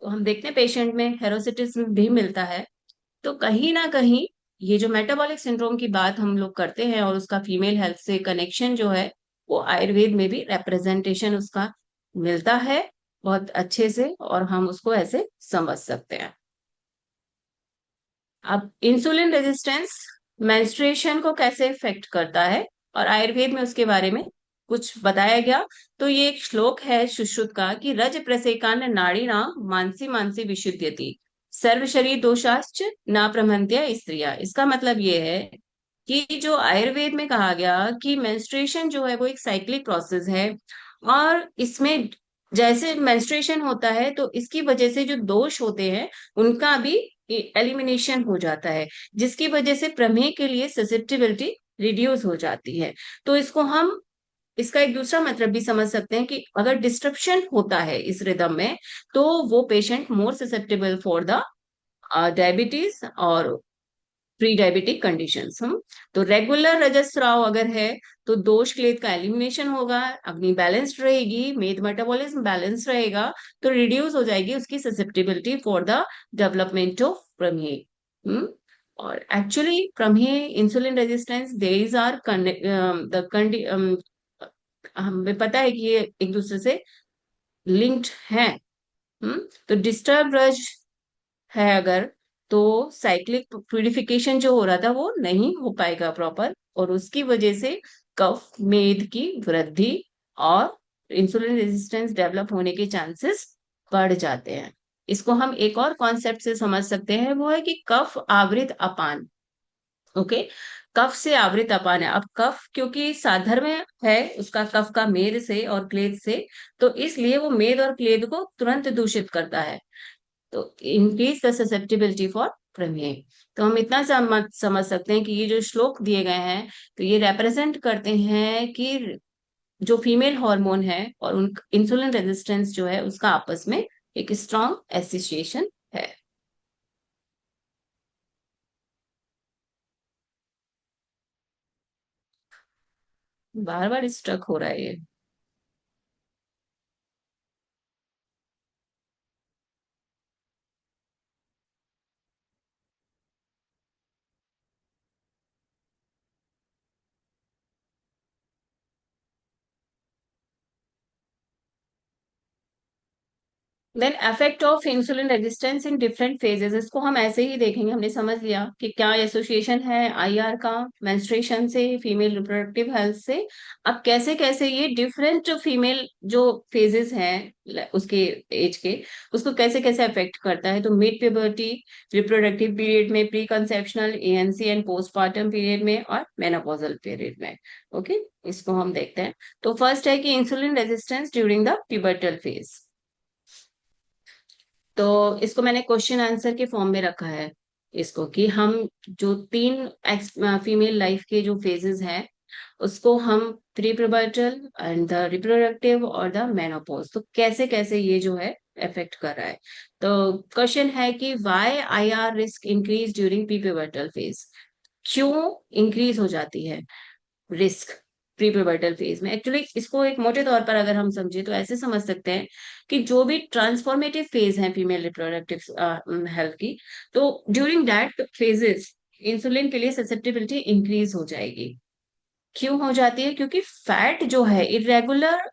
तो हम देखते हैं पेशेंट में हेरोसिटिस भी मिलता है। तो कहीं ना कहीं ये जो मेटाबॉलिक सिंड्रोम की बात हम लोग करते हैं और उसका फीमेल हेल्थ से कनेक्शन जो है, वो आयुर्वेद में भी रिप्रेजेंटेशन उसका मिलता है बहुत अच्छे से, और हम उसको ऐसे समझ सकते हैं। अब इंसुलिन रेजिस्टेंस मेंस्ट्रुएशन को कैसे इफेक्ट करता है और आयुर्वेद में उसके बारे में कुछ बताया गया। तो ये एक श्लोक है सुश्रुत का कि रज प्रसेकान नाड़ी नाम मानसी मानसी विशुद्ध्यति सर्व शरीर दोषाश्च ना प्रमहंत्या स्त्रिया। इसका मतलब ये है कि जो आयुर्वेद में कहा गया कि मेंस्ट्रुएशन जो है वो एक साइक्लिक प्रोसेस है, और इसमें जैसे मेंस्ट्रुएशन होता है तो इसकी वजह से जो दोष होते हैं उनका भी एलिमिनेशन हो जाता है, जिसकी वजह से प्रमेह के लिए ससेप्टिबिलिटी रिड्यूस हो जाती है। तो इसको हम, इसका एक दूसरा मतलब भी समझ सकते हैं कि अगर डिस्ट्रप्शन होता है इस रिदम में तो वो patient more susceptible for the diabetes और प्री डायबिटिक कंडीशंस। हम तो रेगुलर रजस्राव अगर है तो दोष क्लेद का एलिमिनेशन होगा, अग्नि बैलेंस्ड रहेगी, मेद मेटाबॉलिज्म बैलेंस रहेगा, तो रिड्यूस हो जाएगी उसकी susceptibility for the development of प्रमेह। और एक्चुअली प्रमेह insulin resistance these are the हमें पता है कि ये एक दूसरे से लिंक्ड है। तो डिस्टर्ब रज है अगर, तो साइक्लिक प्यूरिफिकेशन जो हो रहा था वो नहीं हो पाएगा प्रॉपर, और उसकी वजह से कफ मेद की वृद्धि और इंसुलिन रेजिस्टेंस डेवलप होने के चांसेस बढ़ जाते हैं। इसको हम एक और कॉन्सेप्ट से समझ सकते हैं, वो है कि कफ आवृत अपान। ओके, कफ से आवृत अपान है। अब कफ क्योंकि साधर्म्य है उसका, कफ का मेद से और क्लेद से, तो इसलिए वो मेद और क्लेद को तुरंत दूषित करता है, तो इंक्रीज द ससेप्टिबिलिटी फॉर प्रमेय। तो हम इतना समझ सकते हैं कि ये जो श्लोक दिए गए हैं तो ये रिप्रेजेंट करते हैं कि जो फीमेल हार्मोन है और उन इंसुलिन रेजिस्टेंस जो है उसका आपस में एक स्ट्रॉन्ग एसोसिएशन है। बार बार स्ट्रक हो रहा है ये। Then effect of insulin resistance in different phases, इसको हम ऐसे ही देखेंगे। हमने समझ लिया कि क्या एसोसिएशन है आईआर का मेंस्ट्रुएशन से, फीमेल रिप्रोडक्टिव हेल्थ से। अब कैसे कैसे ये डिफरेंट फीमेल जो फेजेस हैं उसके एज के, उसको कैसे कैसे अफेक्ट करता है। तो मिड प्यूबर्टी, रिप्रोडक्टिव पीरियड में, pre conceptional, ANC and postpartum period में, और मेनोपॉजल पीरियड में। ओके, इसको हम देखते हैं। तो फर्स्ट है कि insulin resistance during the pubertal phase. तो इसको मैंने क्वेश्चन आंसर के फॉर्म में रखा है इसको, कि हम जो तीन फीमेल लाइफ के जो फेजेस हैं उसको हम pre pubertal and the reproductive और द मेनोपॉज, तो कैसे कैसे ये जो है इफेक्ट कर रहा है। तो क्वेश्चन है कि why IR risk increase during pre pubertal phase, क्यों इंक्रीज हो जाती है रिस्क प्री प्यूबर्टल फेज में। एक्चुअली इसको एक मोटे तौर पर अगर हम समझे तो ऐसे समझ सकते हैं कि जो भी ट्रांसफॉर्मेटिव फेज है फीमेल रिप्रोडक्टिव हेल्थ की, तो ड्यूरिंग दैट फेजेस इंसुलिन के लिए ससेप्टेबिलिटी इंक्रीज हो जाएगी। क्यों हो जाती है? क्योंकि फैट जो है इरेगुलर,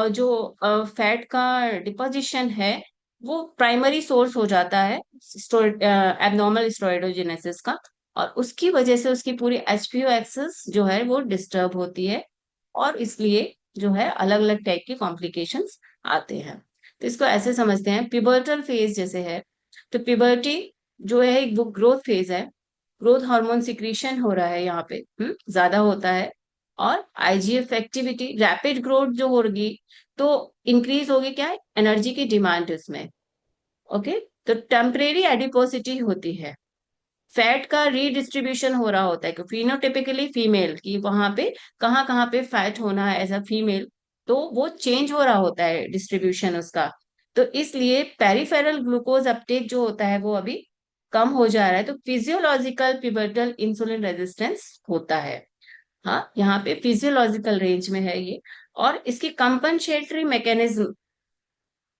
जो फैट का डिपोजिशन है वो प्राइमरी सोर्स हो जाता है एबनॉर्मल स्टेरॉइडोजेनेसिस का, और उसकी वजह से उसकी पूरी एचपीओ एक्सेस जो है वो डिस्टर्ब होती है, और इसलिए जो है अलग अलग टाइप की कॉम्प्लिकेशंस आते हैं। तो इसको ऐसे समझते हैं, पिबर्टल फेज जैसे है, तो पिबर्टी जो है एक वो ग्रोथ फेज है, ग्रोथ हार्मोन सिक्रीशन हो रहा है यहाँ पे, ज्यादा होता है, और आईजीएफ एक्टिविटी रैपिड ग्रोथ जो होगी तो इंक्रीज होगी क्या, एनर्जी की डिमांड उसमें। ओके, तो टेम्परेरी एडिपोसिटी होती है, फैट का रीडिस्ट्रीब्यूशन हो रहा होता है कि फिनोटिपिकली फीमेल की वहां पे कहाँ कहाँ पे फैट होना है एज अ फीमेल, तो वो चेंज हो रहा होता है डिस्ट्रीब्यूशन उसका। तो इसलिए पेरिफेरल ग्लूकोज अपटेक जो होता है वो अभी कम हो जा रहा है, तो फिजियोलॉजिकल पिबर्टल इंसुलिन रेजिस्टेंस होता है। हाँ, यहाँ पे फिजियोलॉजिकल रेंज में है ये, और इसकी कंपनसेटरी मैकेनिज्म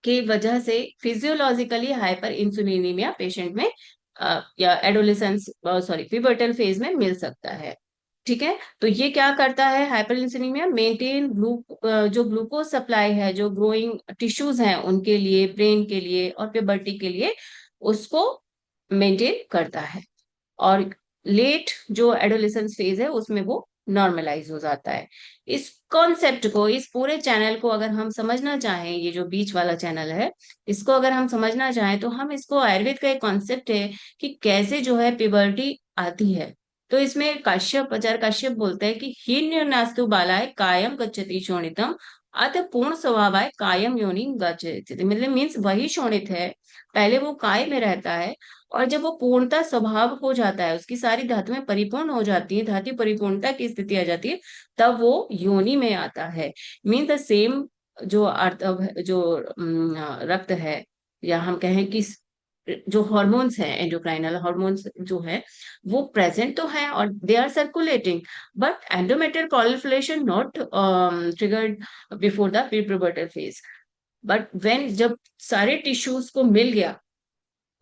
की वजह से फिजियोलॉजिकली हाइपर इंसुलिनीमिया पेशेंट में या एडोलेसेंस सॉरी प्यूबर्टल फेज में मिल सकता है। ठीक है, तो ये क्या करता है, हाइपर इंसुलिनीमिया मेंटेन जो ग्लूकोज सप्लाई है जो ग्रोइंग टिश्यूज हैं उनके लिए, ब्रेन के लिए और प्यूबर्टी के लिए, उसको मेंटेन करता है, और लेट जो एडोलेसेंस फेज है उसमें वो नॉर्मलाइज हो जाता है। इस कॉन्सेप्ट को, इस पूरे चैनल को अगर हम समझना चाहें, ये जो बीच वाला चैनल है इसको अगर हम समझना चाहें, तो हम इसको, आयुर्वेद का एक कॉन्सेप्ट है कि कैसे जो है प्यूबर्टी आती है। तो इसमें काश्यप, आचार्य काश्यप बोलते हैं कि हीन्य नास्तु बालाय कायम गच्छति शोणितम, अतः पूर्ण स्वभावाय कायम योनि गच्छति, मतलब मीन्स वही शोणित है, पहले वो काय में रहता है, और जब वो पूर्णता स्वभाव हो जाता है, उसकी सारी धातुएं परिपूर्ण हो जाती है, धातु परिपूर्णता की स्थिति आ जाती है, तब वो योनि में आता है। मीन द सेम, जो जो रक्त है, या हम कहें कि जो हॉर्मोन्स हैं, एंडोक्राइनल हॉर्मोन्स जो है वो प्रेजेंट तो है और they are circulating, but endometrial proliferation not triggered before the prepubertal phase. But when जब सारे टिश्यूज को मिल गया,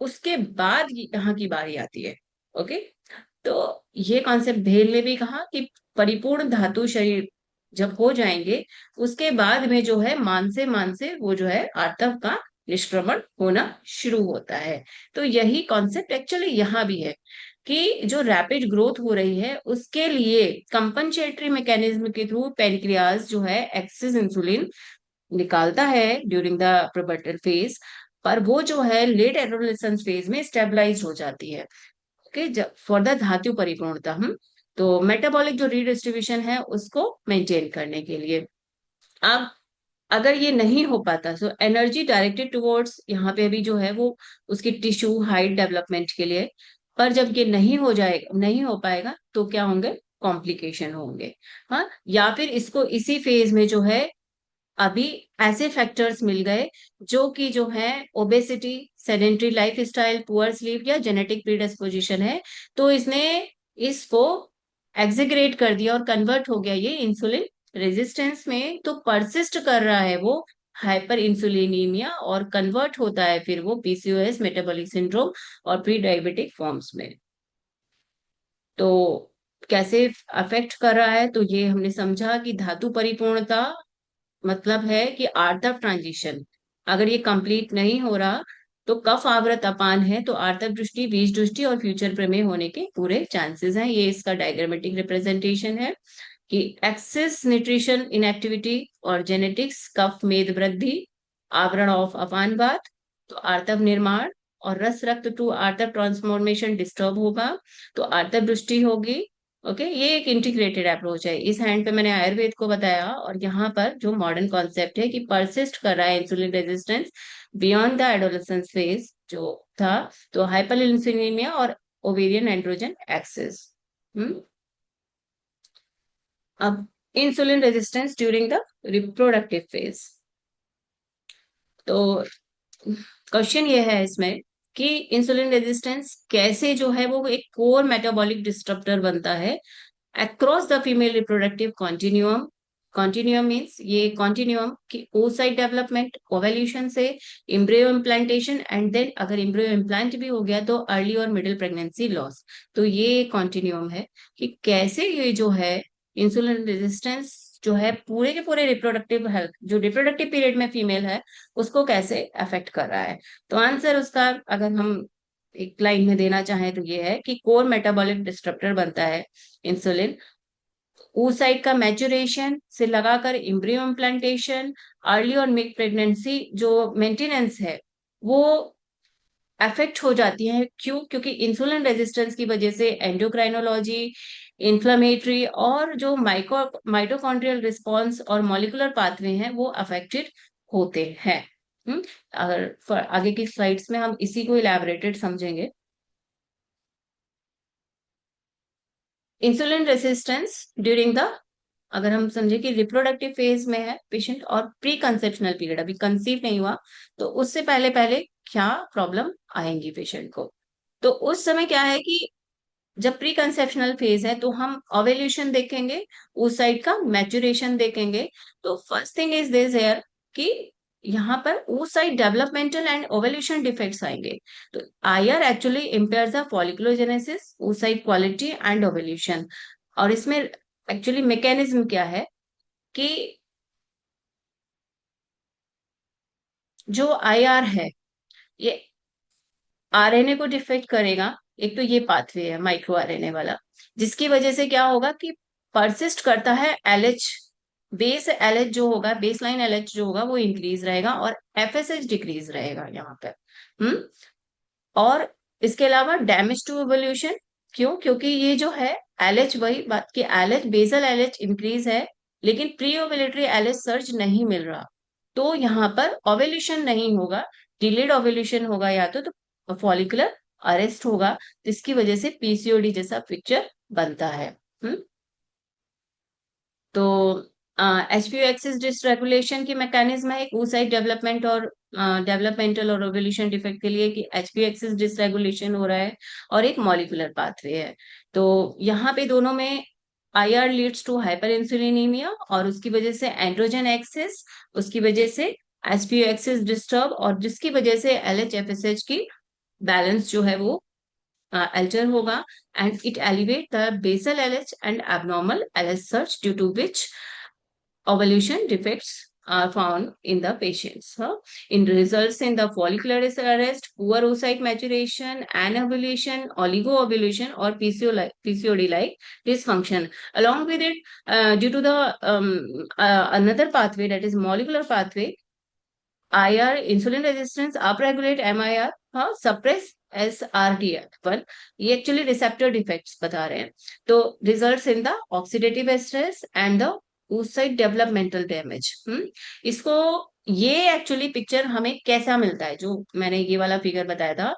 उसके बाद यहाँ की बारी आती है। ओके, तो ये कॉन्सेप्ट भेल ने भी कहा कि परिपूर्ण धातु शरीर जब हो जाएंगे, उसके बाद में जो है मान से वो जो है आर्तव का निष्क्रमण होना शुरू होता है। तो यही कॉन्सेप्ट एक्चुअली यहाँ भी है कि जो रैपिड ग्रोथ हो रही है उसके लिए कंपनसेटरी मैकेनिज्म के थ्रू पेनक्रियाज जो है एक्सेस इंसुलिन निकालता है ड्यूरिंग द प्यूबर्टल फेज, पर वो जो है लेट एडोलेसेंस फेज में स्टेबलाइज हो जाती है। ओके, फॉर द धातु परिपूर्णता, हम तो मेटाबॉलिक जो रीडिस्ट्रीब्यूशन है उसको मेंटेन करने के लिए। अब अगर ये नहीं हो पाता तो एनर्जी डायरेक्टेड टुवर्ड्स, यहाँ पे भी जो है वो उसकी टिश्यू हाइट डेवलपमेंट के लिए, पर जब ये नहीं हो जाएगा, नहीं हो पाएगा, तो क्या होंगे, कॉम्प्लिकेशन होंगे। हाँ, या फिर इसको इसी फेज में जो है अभी ऐसे फैक्टर्स मिल गए जो कि जो है obesity, sedentary life style, poor sleep या जेनेटिक प्रीडिस्पोजिशन है, तो इसने इसको एग्जीग्रेट कर दिया और कन्वर्ट हो गया ये इंसुलिन रेजिस्टेंस में, तो परसिस्ट कर रहा है वो हाइपर इंसुलिनीमिया, और कन्वर्ट होता है फिर वो पीसीओएस, मेटाबॉलिक सिंड्रोम और प्री डायबिटिक फॉर्म्स में। तो कैसे अफेक्ट कर रहा है, तो ये हमने समझा कि धातु परिपूर्णता मतलब है कि आर्तव ट्रांजिशन अगर ये कंप्लीट नहीं हो रहा, तो कफ आवृत अपान है, तो आर्तव दृष्टि, बीज दृष्टि और फ्यूचर प्रमेय होने के पूरे चांसेस हैं। ये इसका डायग्रामेटिक रिप्रेजेंटेशन है कि एक्सेस न्यूट्रिशन इनएक्टिविटी और जेनेटिक्स, कफ मेद वृद्धि, आवरण ऑफ अपानवात, तो आर्तव निर्माण और रस रक्त टू आर्तव ट्रांसफॉर्मेशन डिस्टर्ब होगा, तो आर्तव दृष्टि होगी। ओके, ये एक इंटीग्रेटेड अप्रोच है। इस हैंड पे मैंने आयुर्वेद को बताया, और यहाँ पर जो मॉडर्न कॉन्सेप्ट है कि परसिस्ट कर रहा है insulin resistance beyond the adolescence phase जो था, तो हाइपर इंसुलिनिमिया और ओवेरियन एंड्रोजन एक्सेस। अब insulin resistance during the reproductive phase. तो क्वेश्चन ये है इसमें कि इंसुलिन रेजिस्टेंस कैसे जो है वो एक कोर मेटाबॉलिक डिस्टरप्टर बनता है across the female reproductive continuum. Continuum means ये कॉन्टिन्यूअम की oocyte डेवलपमेंट, ओवल्यूशन से इम्ब्रियो इम्प्लांटेशन, एंड देन अगर इम्ब्रियो इम्प्लांट भी हो गया तो अर्ली और मिडिल प्रेगनेंसी लॉस। तो ये कॉन्टिन्यूअम है कि कैसे ये जो है इंसुलिन रेजिस्टेंस जो है पूरे के पूरे रिप्रोडक्टिव हेल्थ, जो रिप्रोडक्टिव पीरियड में फीमेल है, उसको कैसे अफेक्ट कर रहा है। तो आंसर उसका अगर हम एक लाइन में देना चाहें तो ये है कि कोर मेटाबॉलिक डिस्टरप्टर बनता है इंसुलिन oocyte का मैच्योरेशन से लगाकर इम्ब्रियो इम्प्लांटेशन, अर्ली और मिड प्रेगनेंसी जो मेंटेनेंस है वो अफेक्ट हो जाती है। क्यों? क्योंकि इंसुलिन रेजिस्टेंस की वजह से एंडोक्राइनोलॉजी, इन्फ्लेमेटरी और जो माइटोकॉन्ड्रियल रिस्पॉन्स और मॉलिकुलर पाथवे हैं वो अफेक्टेड होते हैं। अगर आगे की स्लाइड्स में हम इसी को इलेबोरेटेड समझेंगे। इंसुलिन रेसिस्टेंस ड्यूरिंग द, अगर हम समझे कि रिप्रोडक्टिव फेज में है पेशेंट और प्री कंसेप्शनल पीरियड, अभी कंसीव नहीं हुआ, तो उससे पहले पहले क्या प्रॉब्लम आएंगी पेशेंट को। तो उस समय क्या है कि जब प्री कंसेप्शनल फेज है तो हम ओवेल्यूशन देखेंगे, उस साइड का मैच्योरेशन देखेंगे। तो first thing is this here कि यहाँ पर उस side developmental and ovulation defects आएंगे। तो IR actually impairs the folliculogenesis, उस साइड क्वालिटी एंड ओवेल्यूशन। और इसमें एक्चुअली मैकेनिज्म क्या है कि जो आईआर है ये आरएनए को डिफेक्ट करेगा। एक तो ये पाथवे है माइक्रो आरएनए वाला, जिसकी वजह से क्या होगा कि परसिस्ट करता है एलएच, बेस एलएच जो होगा, बेस लाइन एलएच जो होगा वो इंक्रीज रहेगा और एफएसएच डिक्रीज रहेगा यहाँ पे। हम्म। और इसके अलावा डैमेज टू एवोल्यूशन। क्यों? क्योंकि ये जो है एलएच, वही बात कि एलएच बेसल एलएच इंक्रीज है लेकिन प्री ओवुलेटरी एलएच सर्ज नहीं मिल रहा। तो यहाँ पर ओवुलेशन नहीं होगा, डिलेड ओवुलेशन होगा या तो फॉलिकुलर अरेस्ट होगा, जिसकी वजह से पीसीओडी जैसा पिक्चर बनता है। हम्म। तो एचपीओ एक्सिस डिसरेगुलेशन की मैकेनिज्म है एक oocyte डेवलपमेंट और डेवलपमेंटल और ओवुलेशन डिफेक्ट के लिए कि एचपीओ एक्सिस डिसरेगुलेशन हो रहा है और एक मॉलिकुलर पाथवे है। तो यहाँ पे दोनों में आईआर लीड्स टू हाइपर इंसुलिनीमिया और उसकी वजह से एंड्रोजन एक्सिस, उसकी वजह से एचपीओ एक्सिस डिस्टर्ब और जिसकी वजह से एलएच एफएसएच की बैलेंस जो है वो alter होगा, and it elevate the basal LH and abnormal LH surge due to which ovulation defects are found in the patients. In results in the follicular arrest, poor oocyte maturation, anovulation, oligoovulation, or PCOD-like dysfunction. Along with it, due to the another pathway that is molecular pathway, IR, insulin resistance, upregulate MIR, हाँ suppress SRDF1, ये actually receptor defects बता रहे हैं। तो results in the oxidative stress and the oocyte developmental damage. इसको ये actually picture हमें कैसा मिलता है, जो मैंने ये वाला फिगर बताया था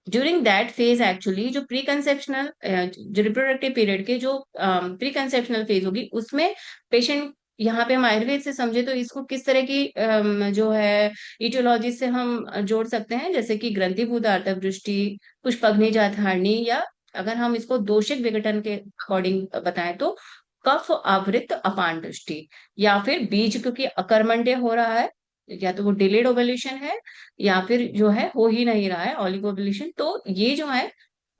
ड्यूरिंग दैट फेज। एक्चुअली जो प्री कंसेप्शनल, जो रिप्रोडक्टिव पीरियड के जो प्री कंसेप्शनल फेज होगी उसमें पेशेंट, यहाँ पे हम आयुर्वेद से समझे तो इसको किस तरह की जो है इटियोलॉजी से हम जोड़ सकते हैं, जैसे कि ग्रंथिभूत आर्तव दृष्टि, पुष्पग्नि जाठरानी, या अगर हम इसको दोषिक विघटन के अकॉर्डिंग बताएं तो कफ आवृत अपान दृष्टि, या फिर बीज क्योंकि अकर्मण्य हो रहा है, या तो वो डिलेड ओवुलेशन है या फिर जो है हो ही नहीं रहा है ऑलिगो ओवुलेशन, तो ये जो है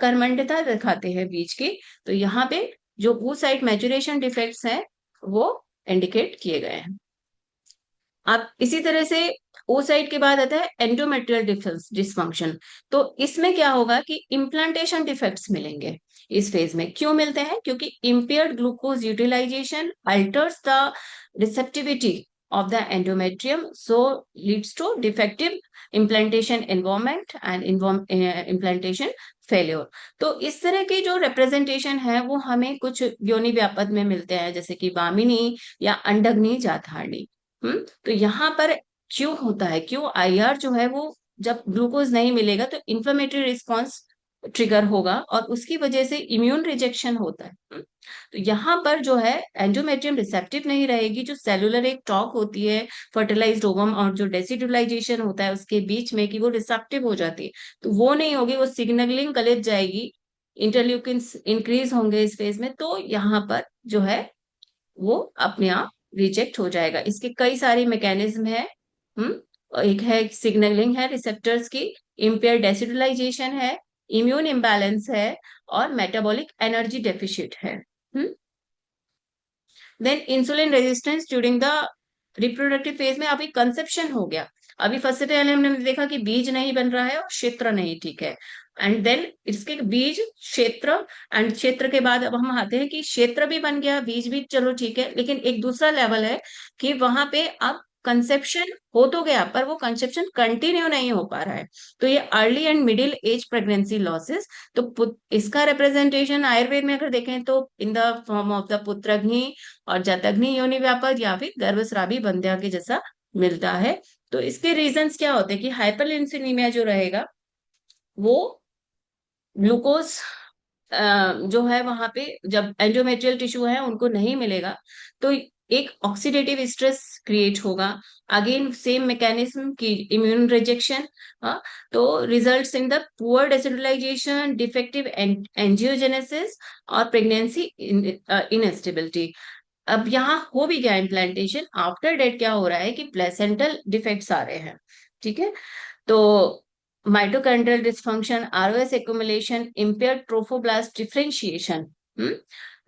कर्मण्यता दिखाते हैं बीज की। तो यहाँ पे जो oocyte मैच्योरेशन डिफेक्ट्स हैं वो इंडिकेट किए गए हैं। अब इसी तरह से oocyte के बाद आता है एंडोमेट्रियल डिसफंक्शन। तो इसमें क्या होगा कि इम्प्लांटेशन डिफेक्ट्स मिलेंगे इस फेज में। क्यों मिलते हैं? क्योंकि impaired glucose utilization alters the receptivity of the endometrium, so leads to defective implantation environment and implantation failure। तो इस तरह के जो रिप्रेजेंटेशन है वो हमें कुछ योनि व्यापद में मिलते हैं, जैसे कि वामिनी या अंडग्नि जाठरानी। तो यहाँ पर क्यों होता है, क्यों आईआर जो है वो जब ग्लूकोज नहीं मिलेगा तो इन्फ्लेमेटरी रिस्पॉन्स ट्रिगर होगा और उसकी वजह से इम्यून रिजेक्शन होता है। तो यहाँ पर जो है एंडोमेट्रियम रिसेप्टिव नहीं रहेगी, जो सेलुलर एक टॉक होती है फर्टिलाइज्ड ओवम और जो डेसिडुलाइजेशन होता है उसके बीच में, कि वो रिसेप्टिव हो जाती है, तो वो नहीं होगी, वो सिग्नलिंग गलत जाएगी, इंटरल्यूकिन्स इंक्रीज होंगे इस फेज में, तो यहाँ पर जो है वो अपने आप रिजेक्ट हो जाएगा। इसके कई सारी मैकेनिज्म है। एक है सिग्नलिंग है रिसेप्टर्स की, इम्पेयर डेसिडुलाइजेशन है, इम्यून इम्बैलेंस है, और मेटाबॉलिक एनर्जी डेफिशिट है। Then insulin resistance during the reproductive phase में अभी कंसेप्शन हो गया। अभी फर्स्ट से पहले हमने देखा कि बीज नहीं बन रहा है और क्षेत्र नहीं, ठीक है, एंड देन इसके बीज क्षेत्र, एंड क्षेत्र के बाद अब हम आते हैं कि क्षेत्र भी बन गया, बीज भी चलो ठीक है, लेकिन एक दूसरा लेवल है कि वहां पे अब कंसेप्शन हो तो गया पर वो कंसेप्शन कंटिन्यू नहीं हो पा रहा है। तो ये early and middle age pregnancy losses. तो इसका रिप्रेजेंटेशन आयुर्वेद में अगर देखें तो in the form of the पुत्रग्नि और जातग्नि योनि व्यापक या फिर गर्भस्रावी बंध्या के जैसा मिलता है। तो इसके रीजंस क्या होते हैं कि हाइपरलिंसिनीमिया जो रहेगा वो ग्लूकोज जो है वहां पे, जब एंडोमेट्रियल टिश्यू है उनको नहीं मिलेगा तो एक ऑक्सीडेटिव स्ट्रेस क्रिएट होगा। अगेन सेम मैकेनिज्म की इम्यून रिजेक्शन, तो results in the poor decidualisation, defective angiogenesis और प्रेगनेंसी इनस्टेबिलिटी। अब यहाँ हो भी गया इम्प्लांटेशन, आफ्टर डेट क्या हो रहा है कि प्लेसेंटल डिफेक्ट्स आ रहे हैं, ठीक है। तो mitochondrial dysfunction, ROS accumulation, impaired trophoblast differentiation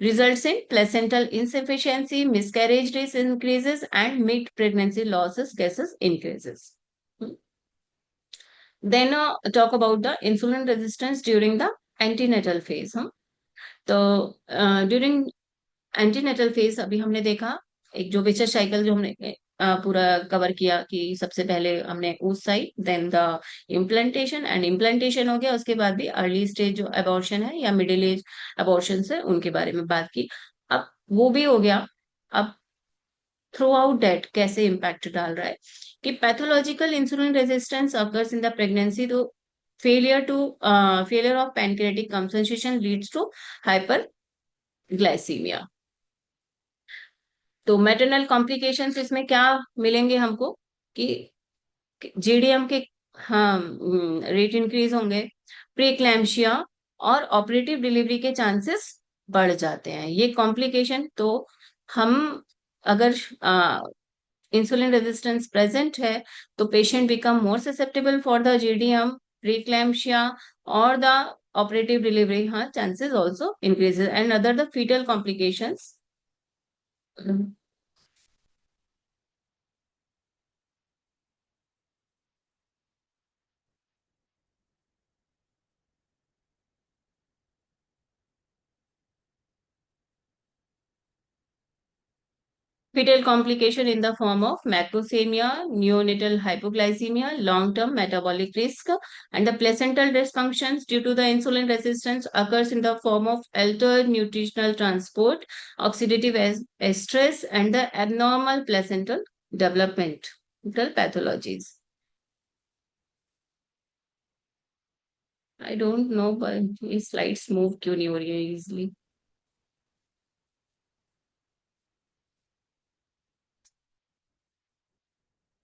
results in placental insufficiency, miscarriage risk increases, and mid pregnancy losses cases increases. Then talk about the insulin resistance during the antenatal phase. तो during antenatal phase अभी हमने देखा एक जो विचर cycle जो हमने पूरा कवर किया, कि सबसे पहले हमने oocyte, then the implantation, and implantation हो गया, उसके बाद भी अर्ली स्टेज जो अबॉर्शन है या मिडिल एज अबॉर्शन है उनके बारे में बात की। अब वो भी हो गया। अब थ्रू आउट डेट कैसे इम्पैक्ट डाल रहा है कि pathological insulin resistance occurs in the pregnancy, तो failure of pancreatic compensation leads to hyperglycaemia. तो मैटरनल कॉम्प्लिकेशंस इसमें क्या मिलेंगे हमको कि जीडीएम के, हाँ, रेट इंक्रीज होंगे, प्रीक्लैम्शिया और ऑपरेटिव डिलीवरी के चांसेस बढ़ जाते हैं। ये कॉम्प्लिकेशन तो हम अगर इंसुलिन रेजिस्टेंस प्रेजेंट है तो patient become more susceptible for the GDM, preeclampsia और द ऑपरेटिव डिलीवरी, हाँ, chances also increases and other the fetal complications. Fetal complication in the form of macrosemia, neonatal hypoglycemia, long-term metabolic risk, and the placental dysfunctions due to the insulin resistance occurs in the form of altered nutritional transport, oxidative stress, and the abnormal placental developmental pathologies. I don't know, but these slides move क्यों नहीं हो रही है easily.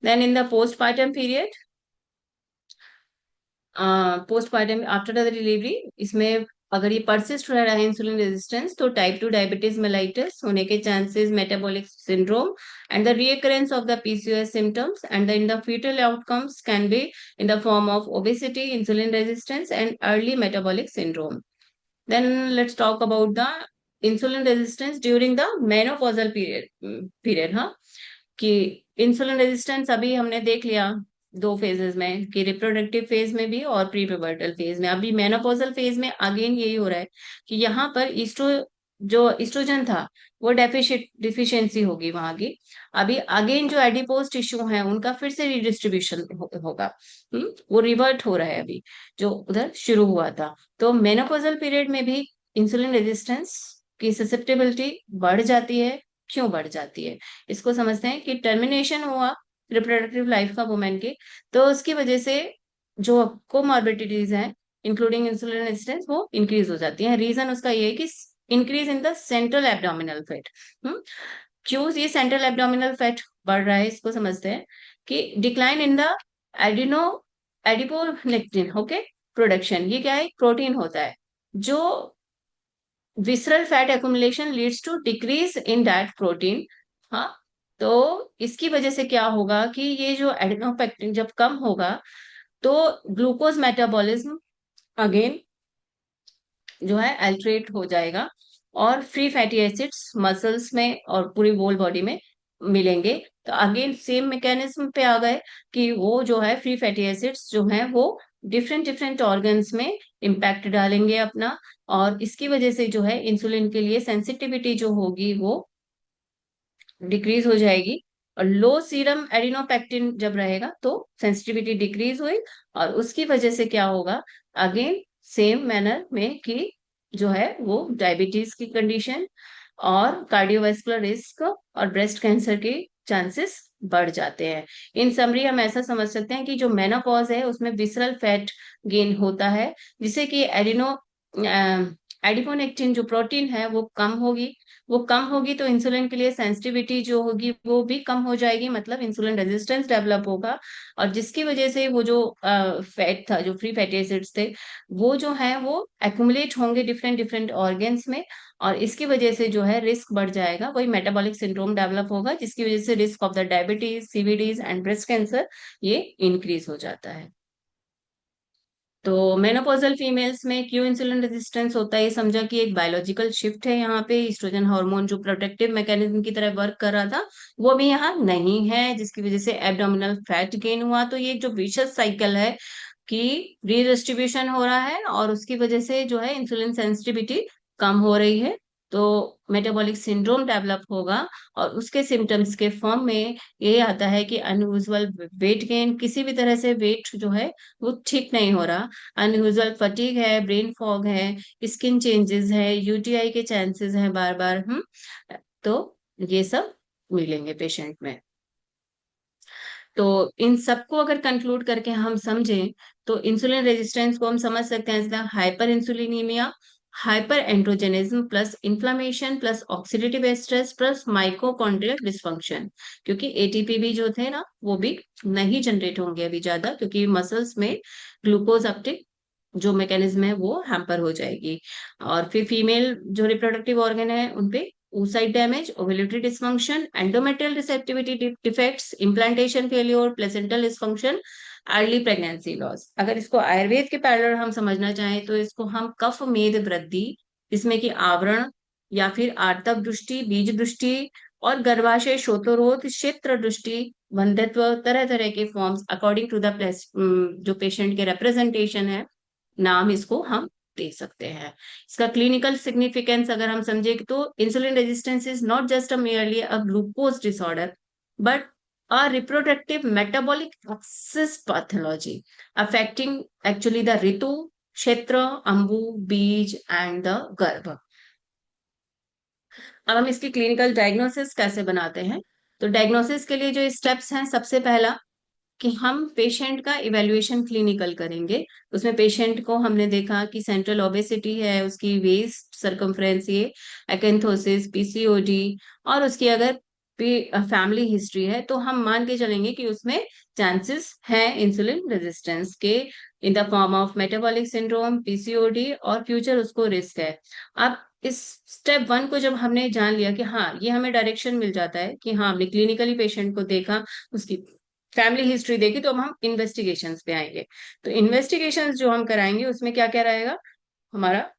Then in the postpartum period, postpartum after the delivery, इसमें अगर ये persist रह रहा है इंसुलिन रेजिस्टेंस तो टाइप 2 डायबिटीज मेलाइटिस होने के chances, metabolic syndrome and the recurrence of the PCOS symptoms, and the in the fetal outcomes can be in the form of obesity, insulin resistance, and early metabolic syndrome. Then let's talk about the insulin resistance during the menopausal period, हाँ, कि insulin resistance अभी हमने देख लिया दो phases में, कि reproductive phase में भी और प्री प्यूबर्टल फेज में। अभी मेनोपॉजल फेज में अगेन यही हो रहा है कि यहाँ पर जो इस्ट्रोजन था वो डिफिशियंसी होगी वहां की। अभी अगेन जो एडिपोज टिश्यू है उनका फिर से रिडिस्ट्रीब्यूशन होगा। वो रिवर्ट हो रहा है अभी जो उधर शुरू हुआ था। तो मेनोपॉजल पीरियड में भी इंसुलिन रेजिस्टेंस की ससेप्टेबिलिटी बढ़ जाती है। क्यों बढ़ जाती है इसको समझते हैं कि टर्मिनेशन हुआ रिप्रोडक्टिव लाइफ का वुमेन के, तो उसकी वजह से जो कोमॉर्बिडिटीज हैं, इंक्लूडिंग इंसुलिन रेजिस्टेंस, वो इंक्रीज हो जाती है। रीजन उसका ये है कि increase in the central abdominal fat. क्यों ये सेंट्रल एब्डोमिनल फैट बढ़ रहा है, इसको समझते हैं कि decline in the adeno adiponectin, okay, production. ये क्या है, प्रोटीन होता है जो visceral fat accumulation leads to decrease in that protein. हाँ, तो इसकी वजह से क्या होगा कि ये जो एडिनोपेक्टिन जब कम होगा तो ग्लूकोज मेटाबॉलिज्म अगेन जो है अल्टरेट हो जाएगा, और फ्री फैटी एसिड्स मसल्स में और पूरी होल बॉडी में मिलेंगे। तो अगेन सेम मैकेनिज्म पे आ गए कि वो जो है फ्री फैटी एसिड्स जो है वो डिफरेंट डिफरेंट ऑर्गन्स में इम्पैक्ट डालेंगे अपना, और इसकी वजह से जो है इंसुलिन के लिए सेंसिटिविटी जो होगी वो डिक्रीज हो जाएगी। और लो सीरम एडिनोपेक्टिन जब रहेगा तो सेंसिटिविटी डिक्रीज हुई, और उसकी वजह से क्या होगा, अगेन सेम मैनर में कि जो है वो डायबिटीज की कंडीशन और कार्डियोवास्कुलर रिस्क और ब्रेस्ट कैंसर के चांसेस बढ़ जाते हैं। इन समरी हम ऐसा समझ सकते हैं कि जो मेनोपॉज है उसमें विसरल फैट गेन होता है, जिससे कि एडिपोनेक्टिन जो प्रोटीन है वो कम होगी। वो कम होगी तो इंसुलिन के लिए सेंसिटिविटी जो होगी वो भी कम हो जाएगी, मतलब इंसुलिन रेजिस्टेंस डेवलप होगा, और जिसकी वजह से वो जो फैट था, जो फ्री फैटी एसिड्स थे, वो जो है वो एक्युमुलेट होंगे डिफरेंट डिफरेंट ऑर्गन्स में, और इसकी वजह से जो है रिस्क बढ़ जाएगा, वही मेटाबॉलिक सिंड्रोम डेवलप होगा, जिसकी वजह से risk of the diabetes, CVDs and breast cancer ये इंक्रीज हो जाता है। तो मेनोपॉजल फीमेल्स में क्यों इंसुलिन रेजिस्टेंस होता है, ये समझा कि एक बायोलॉजिकल शिफ्ट है यहाँ पे, ईस्ट्रोजन हार्मोन जो प्रोटेक्टिव मैकेनिज्म की तरह वर्क कर रहा था वो भी यहाँ नहीं है, जिसकी वजह से एब्डोमिनल फैट गेन हुआ। तो ये जो विशस साइकिल है कि रीडिस्ट्रीब्यूशन हो रहा है और उसकी वजह से जो है इंसुलिन सेंसिटिविटी कम हो रही है, तो मेटाबॉलिक सिंड्रोम डेवलप होगा, और उसके सिम्टम्स के फॉर्म में ये आता है कि अनयूजुअल वेट गेन, किसी भी तरह से वेट जो है वो ठीक नहीं हो रहा, अनयूजुअल फटीग है, ब्रेन फॉग है, स्किन चेंजेस है, यूटीआई के चांसेस हैं बार बार। तो ये सब मिलेंगे पेशेंट में। तो इन सबको अगर कंक्लूड करके हम समझें तो इंसुलिन रेजिस्टेंस को हम समझ सकते हैं hyperinsulinaemia, hyperandrogenism plus inflammation plus oxidative stress plus mitochondrial dysfunction, क्योंकि एटीपी भी जो थे ना वो भी नहीं जनरेट होंगे अभी ज्यादा, क्योंकि मसल्स में ग्लूकोज अपटेक जो मैकेनिज्म है वो हैम्पर हो जाएगी। और फिर फीमेल जो रिप्रोडक्टिव ऑर्गन है उनपे oocyte damage, ovulatory dysfunction, endometrial receptivity defects, implantation failure, placental dysfunction, early pregnancy loss. अगर इसको आयुर्वेद के पैरलर हम समझना चाहें तो इसको हम कफ मेद वृद्धि, जिसमें कि आवरण या फिर आर्तव दृष्टि, बीज दृष्टि और गर्भाशय शोथोरोध, क्षेत्र दृष्टि, वंध्यत्व, तरह तरह के फॉर्म्स अकॉर्डिंग टू द जो पेशेंट के रिप्रेजेंटेशन है, नाम इसको हम दे सकते हैं। इसका क्लिनिकल सिग्निफिकेंस अगर हम समझे तो insulin resistance is not just a merely a glucose disorder but a reproductive metabolic access pathology affecting actually the ritu, क्षेत्र, अंबु, बीज एंड द गर्भ। अब हम इसकी क्लिनिकल डायग्नोसिस कैसे बनाते हैं, तो डायग्नोसिस के लिए जो स्टेप्स हैं, सबसे पहला कि हम पेशेंट का इवेल्युएशन क्लिनिकल करेंगे। उसमें पेशेंट को हमने देखा कि सेंट्रल ओबेसिटी है, उसकी वेस्ट सरकमफ्रेंस, ये एकेंथोसिस, पीसीओडी, और उसकी अगर फैमिली हिस्ट्री है तो हम मान के चलेंगे कि उसमें चांसेस है इंसुलिन रेजिस्टेंस के इन the form of metabolic syndrome, PCOD, और फ्यूचर उसको रिस्क है। अब इस स्टेप 1 को जब हमने जान लिया कि हाँ ये हमें डायरेक्शन मिल जाता है कि हाँ हमने क्लिनिकली पेशेंट को देखा, उसकी फैमिली हिस्ट्री देखी, तो अब हम इन्वेस्टिगेशंस पे आएंगे। तो इन्वेस्टिगेशंस जो हम कराएंगे उसमें क्या क्या रहेगा, हमारा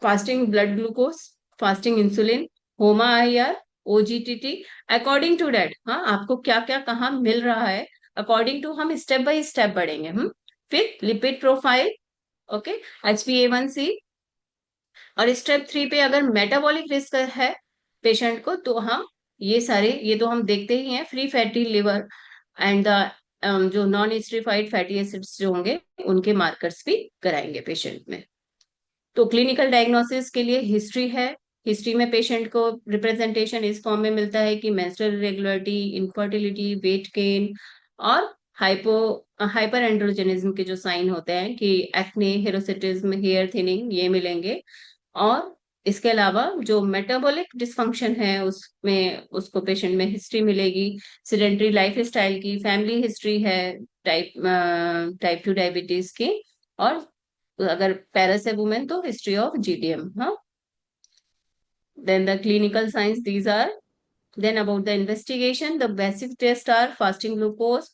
fasting blood glucose, fasting insulin, HOMA IR, OGTT, according to that, हाँ आपको क्या क्या कहाँ मिल रहा है, अकॉर्डिंग टू हम स्टेप बाय स्टेप बढ़ेंगे। फिर लिपिड प्रोफाइल, ओके, HbA1c, और स्टेप 3 पे अगर मेटाबॉलिक रिस्क है पेशेंट को तो हम ये सारे, ये तो हम देखते ही हैं, free fatty liver and the जो नॉन एस्टरिफाइड फैटी एसिड्स जो होंगे उनके मार्कर्स भी कराएंगे पेशेंट में। तो क्लिनिकल डायग्नोसिस के लिए हिस्ट्री है, हिस्ट्री में पेशेंट को रिप्रेजेंटेशन इस फॉर्म में मिलता है कि menstrual irregularity, infertility, weight gain और हाइपो हाइपर एंड्रोजेनिज्म के जो साइन होते हैं कि एक्ने, हिरोसिटिज्म, हेयर थिनिंग, ये मिलेंगे। और इसके अलावा जो मेटाबॉलिक डिसफंक्शन है उसमें उसको पेशेंट में हिस्ट्री मिलेगी, सिडेंट्री लाइफ स्टाइल की, फैमिली हिस्ट्री है टाइप टाइप 2 डायबिटीज की, और अगर पैरस है वुमेन तो हिस्ट्री ऑफ जीडीएम। हाँ, then the clinical signs these are. Then about the investigation, the basic tests are fasting glucose,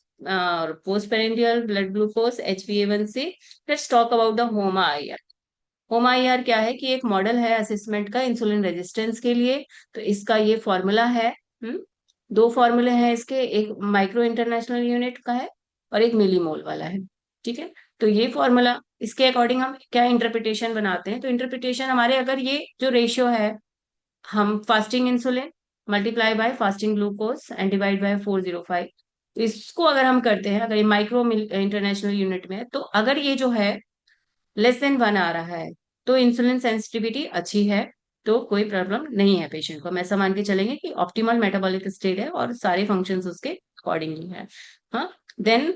postprandial blood glucose, HbA1c. Let's talk about the HOMA-IR. HOMA-IR क्या है कि एक model है assessment का insulin resistance के लिए। तो इसका ये फॉर्मूला है। दो फॉर्मूले हैं इसके, एक माइक्रो इंटरनेशनल यूनिट का है और एक मिलीमोल वाला है। ठीक है, तो ये फॉर्मूला, इसके अकॉर्डिंग हम क्या इंटरप्रिटेशन बनाते हैं, तो इंटरप्रिटेशन हमारे, अगर ये जो रेशियो है, हम fasting insulin multiply by fasting glucose and divide by 405, तो इसको अगर हम करते हैं, अगर ये माइक्रो इंटरनेशनल यूनिट में है, तो अगर ये जो है लेस देन 1 आ रहा है तो इंसुलिन सेंसिटिविटी अच्छी है, तो कोई प्रॉब्लम नहीं है पेशेंट को। हम ऐसा मान के चलेंगे कि ऑप्टिमल मेटाबॉलिक स्टेट है और सारे फंक्शंस उसके अकॉर्डिंगली है। हाँ, देन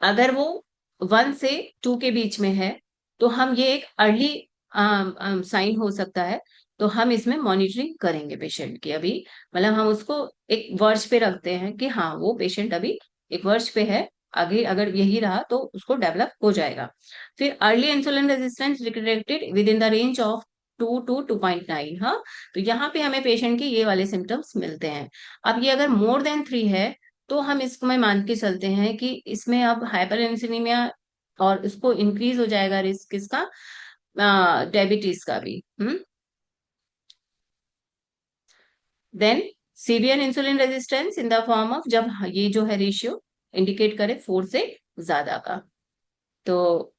अगर वो 1 से 2 के बीच में है तो हम ये एक अर्ली साइन हो सकता है, तो हम इसमें मॉनिटरिंग करेंगे पेशेंट की। अभी मतलब हम उसको एक वर्ष पे रखते हैं कि हाँ वो पेशेंट अभी एक वर्ष पे है, आगे अगर यही रहा तो उसको डेवलप हो जाएगा। फिर early insulin resistance detected with in the range of 2 to 2.9। हाँ, तो यहाँ पे हमें पेशेंट के ये वाले सिम्टम्स मिलते हैं। अब ये अगर मोर देन 3 है तो हम इसमें मान के चलते हैं कि इसमें अब हाइपर इंसुलिनिया और इसको इंक्रीज हो जाएगा रिस्क इसका डायबिटीज का भी। Then severe insulin resistance in the form of, जब ये जो है रेशियो इंडिकेट करे 4 से ज्यादा का। तो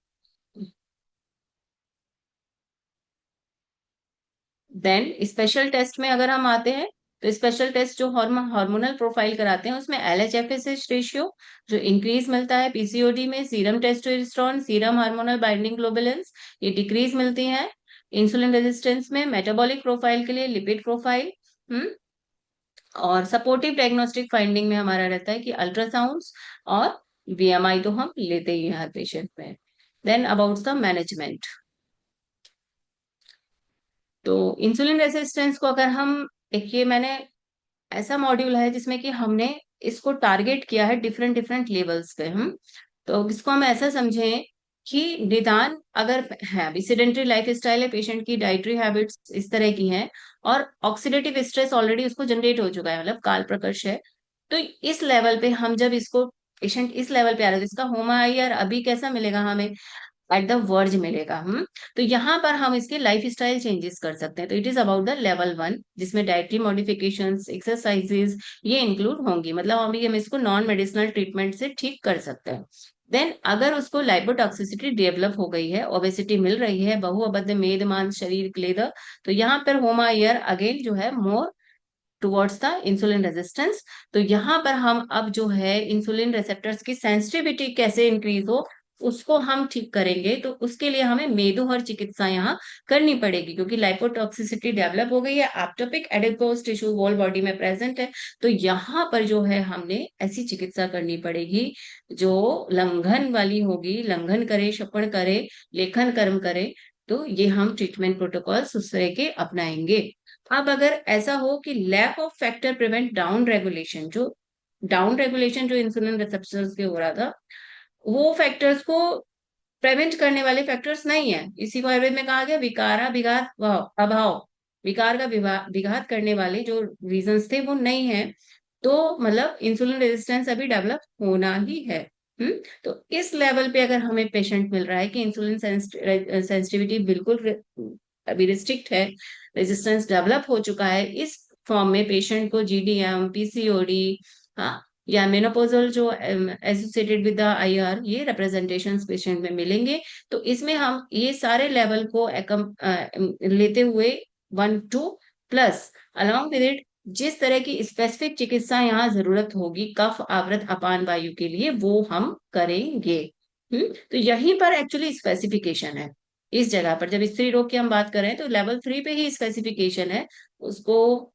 देन स्पेशल टेस्ट में अगर हम आते हैं, तो स्पेशल टेस्ट जो हार्मोनल प्रोफाइल कराते हैं उसमें LH-FSH रेशियो जो इंक्रीज मिलता है, पीसीओडी में serum testosterone, serum hormonal binding globulins ये डिक्रीज मिलती हैं। इंसुलिन रेजिस्टेंस में मेटाबॉलिक प्रोफाइल के लिए लिपिड प्रोफाइल। हम्म और सपोर्टिव डायग्नोस्टिक फाइंडिंग में हमारा रहता है कि अल्ट्रासाउंड्स और बीएमआई तो हम लेते ही हैं हर पेशेंट में। देन अबाउट द मैनेजमेंट, तो इंसुलिन रेसिस्टेंस को अगर हम, एक ये मैंने ऐसा मॉड्यूल है जिसमें कि हमने इसको टारगेट किया है डिफरेंट डिफरेंट लेवल्स पे। हम तो इसको हम ऐसा समझें कि निदान अगर है, अभी सिडेंट्री लाइफ स्टाइल है, पेशेंट की डाइटरी हैबिट्स इस तरह की हैं और ऑक्सीडेटिव स्ट्रेस ऑलरेडी उसको जनरेट हो चुका है, मतलब काल प्रकर्ष है, तो इस लेवल पे हम जब इसको, पेशेंट इस लेवल पे आ रहा है, तो इसका होमा आई आर अभी कैसा मिलेगा हमें, एट द वर्ज मिलेगा। तो यहाँ पर हम इसके लाइफ स्टाइल चेंजेस कर सकते हैं। तो it is about the level 1 जिसमें डाइटरी मॉडिफिकेशंस, एक्सरसाइजेस ये इंक्लूड होंगी, मतलब अभी हम इसको नॉन मेडिसिनल ट्रीटमेंट से ठीक कर सकते हैं। देन अगर उसको लाइपोटॉक्सिसिटी डेवलप हो गई है, ओबेसिटी मिल रही है, बहुअबध मेद मांस शरीर क्लेद, तो यहाँ पर होमा ईयर अगेन जो है more towards the insulin resistance. तो यहाँ पर हम अब जो है इंसुलिन रिसेप्टर्स की सेंसिटिविटी कैसे इंक्रीज हो उसको हम ठीक करेंगे, तो उसके लिए हमें मेदोहर चिकित्सा यहाँ करनी पड़ेगी, क्योंकि लाइपोटॉक्सिसिटी डेवलप हो गई है, ectopic adipose tissue wall body में प्रेजेंट है। तो यहाँ पर जो है हमने ऐसी चिकित्सा करनी पड़ेगी जो लंघन वाली होगी, लंघन करे, शपण करे, लेखन कर्म करे। तो ये हम ट्रीटमेंट प्रोटोकॉल्स उस तरह के अपनाएंगे। अब अगर ऐसा हो कि lack of factor prevent down regulation, जो इंसुलिन रिसेप्टर्स के हो रहा था, वो फैक्टर्स को प्रिवेंट करने वाले फैक्टर्स नहीं है, इसी को आयुर्वेद में कहा गया विकारा विघात अभाव, विकार का विघात करने वाले जो रीजंस थे वो नहीं है, तो मतलब इंसुलिन रेजिस्टेंस अभी डेवलप होना ही है। हम्म तो इस लेवल पे अगर हमें पेशेंट मिल रहा है कि इंसुलिन सेंसिटिविटी बिल्कुल अभी रिस्ट्रिक्ट है, रेजिस्टेंस डेवलप हो चुका है, इस फॉर्म में पेशेंट को जीडीएम, पीसीओडी, हाँ, या मेनोपोजल जो एसोसिएटेड विद द आईआर, ये रिप्रेजेंटेशंस पेशेंट में मिलेंगे। तो इसमें हम ये सारे लेवल को लेते हुए 1 2 प्लस अलॉन्ग विद इट जिस तरह की स्पेसिफिक चिकित्सा यहाँ जरूरत होगी कफ आवृत अपान वायु के लिए वो हम करेंगे। तो यहीं पर एक्चुअली स्पेसिफिकेशन है। इस जगह पर जब स्त्री रोग की हम बात करें तो लेवल 3 पे ही स्पेसिफिकेशन है, उसको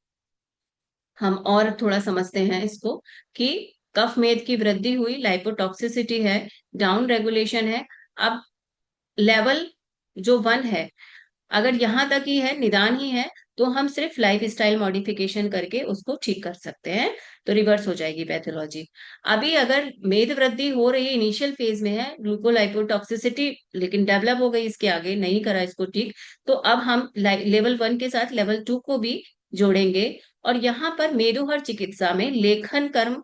हम और थोड़ा समझते हैं इसको कि कफ मेद की वृद्धि हुई, लाइपोटॉक्सिसिटी है, डाउन रेगुलेशन है। अब लेवल जो 1 है, अगर यहाँ तक ही है, निदान ही है, तो हम सिर्फ लाइफ स्टाइल मॉडिफिकेशन करके उसको ठीक कर सकते हैं, तो रिवर्स हो जाएगी पैथोलॉजी। अभी अगर मेद वृद्धि हो रही है, इनिशियल फेज में है, ग्लूकोलाइपोटॉक्सिसिटी लेकिन डेवलप हो गई, इसके आगे नहीं करा इसको ठीक, तो अब हम लेवल 1 के साथ लेवल 2 को भी जोड़ेंगे। और यहाँ पर मेदोहर चिकित्सा में लेखन कर्म,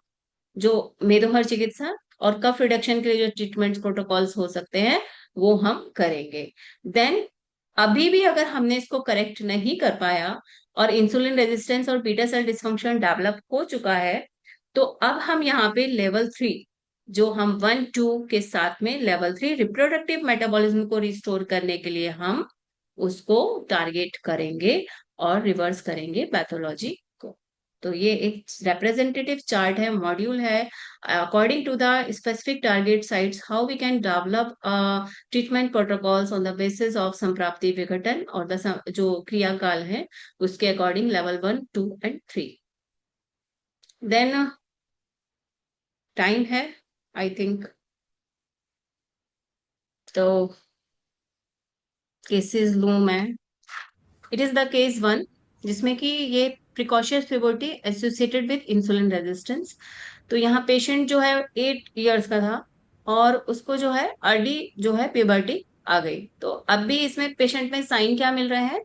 जो मेदोहर चिकित्सा और कफ रिडक्शन के लिए जो ट्रीटमेंट प्रोटोकॉल्स हो सकते हैं, वो हम करेंगे। देन अभी भी अगर हमने इसको करेक्ट नहीं कर पाया और इंसुलिन रेजिस्टेंस और बीटा सेल डिस्फंक्शन डेवलप हो चुका है, तो अब हम यहाँ पे लेवल 3, जो हम 1 2 के साथ में लेवल 3 रिप्रोडक्टिव मेटाबॉलिज्म को रिस्टोर करने के लिए हम उसको टारगेट करेंगे और रिवर्स करेंगे पैथोलॉजी को। तो ये एक रिप्रेजेंटेटिव चार्ट है, मॉड्यूल है, according to the specific target sites how we can develop treatment protocols on the basis of संप्राप्ति विघटन और जो क्रियाकाल है उसके according level 1 2 and 3। Then time है आई थिंक, तो केसेस लूं मैं। इट इज द केस 1, जिसमें कि ये precocious puberty associated with insulin resistance. तो यहाँ पेशेंट जो है 8 इयर्स का था और उसको जो है अर्ली जो है प्यूबर्टी आ गई। तो अब भी इसमें पेशेंट में साइन क्या मिल रहे हैं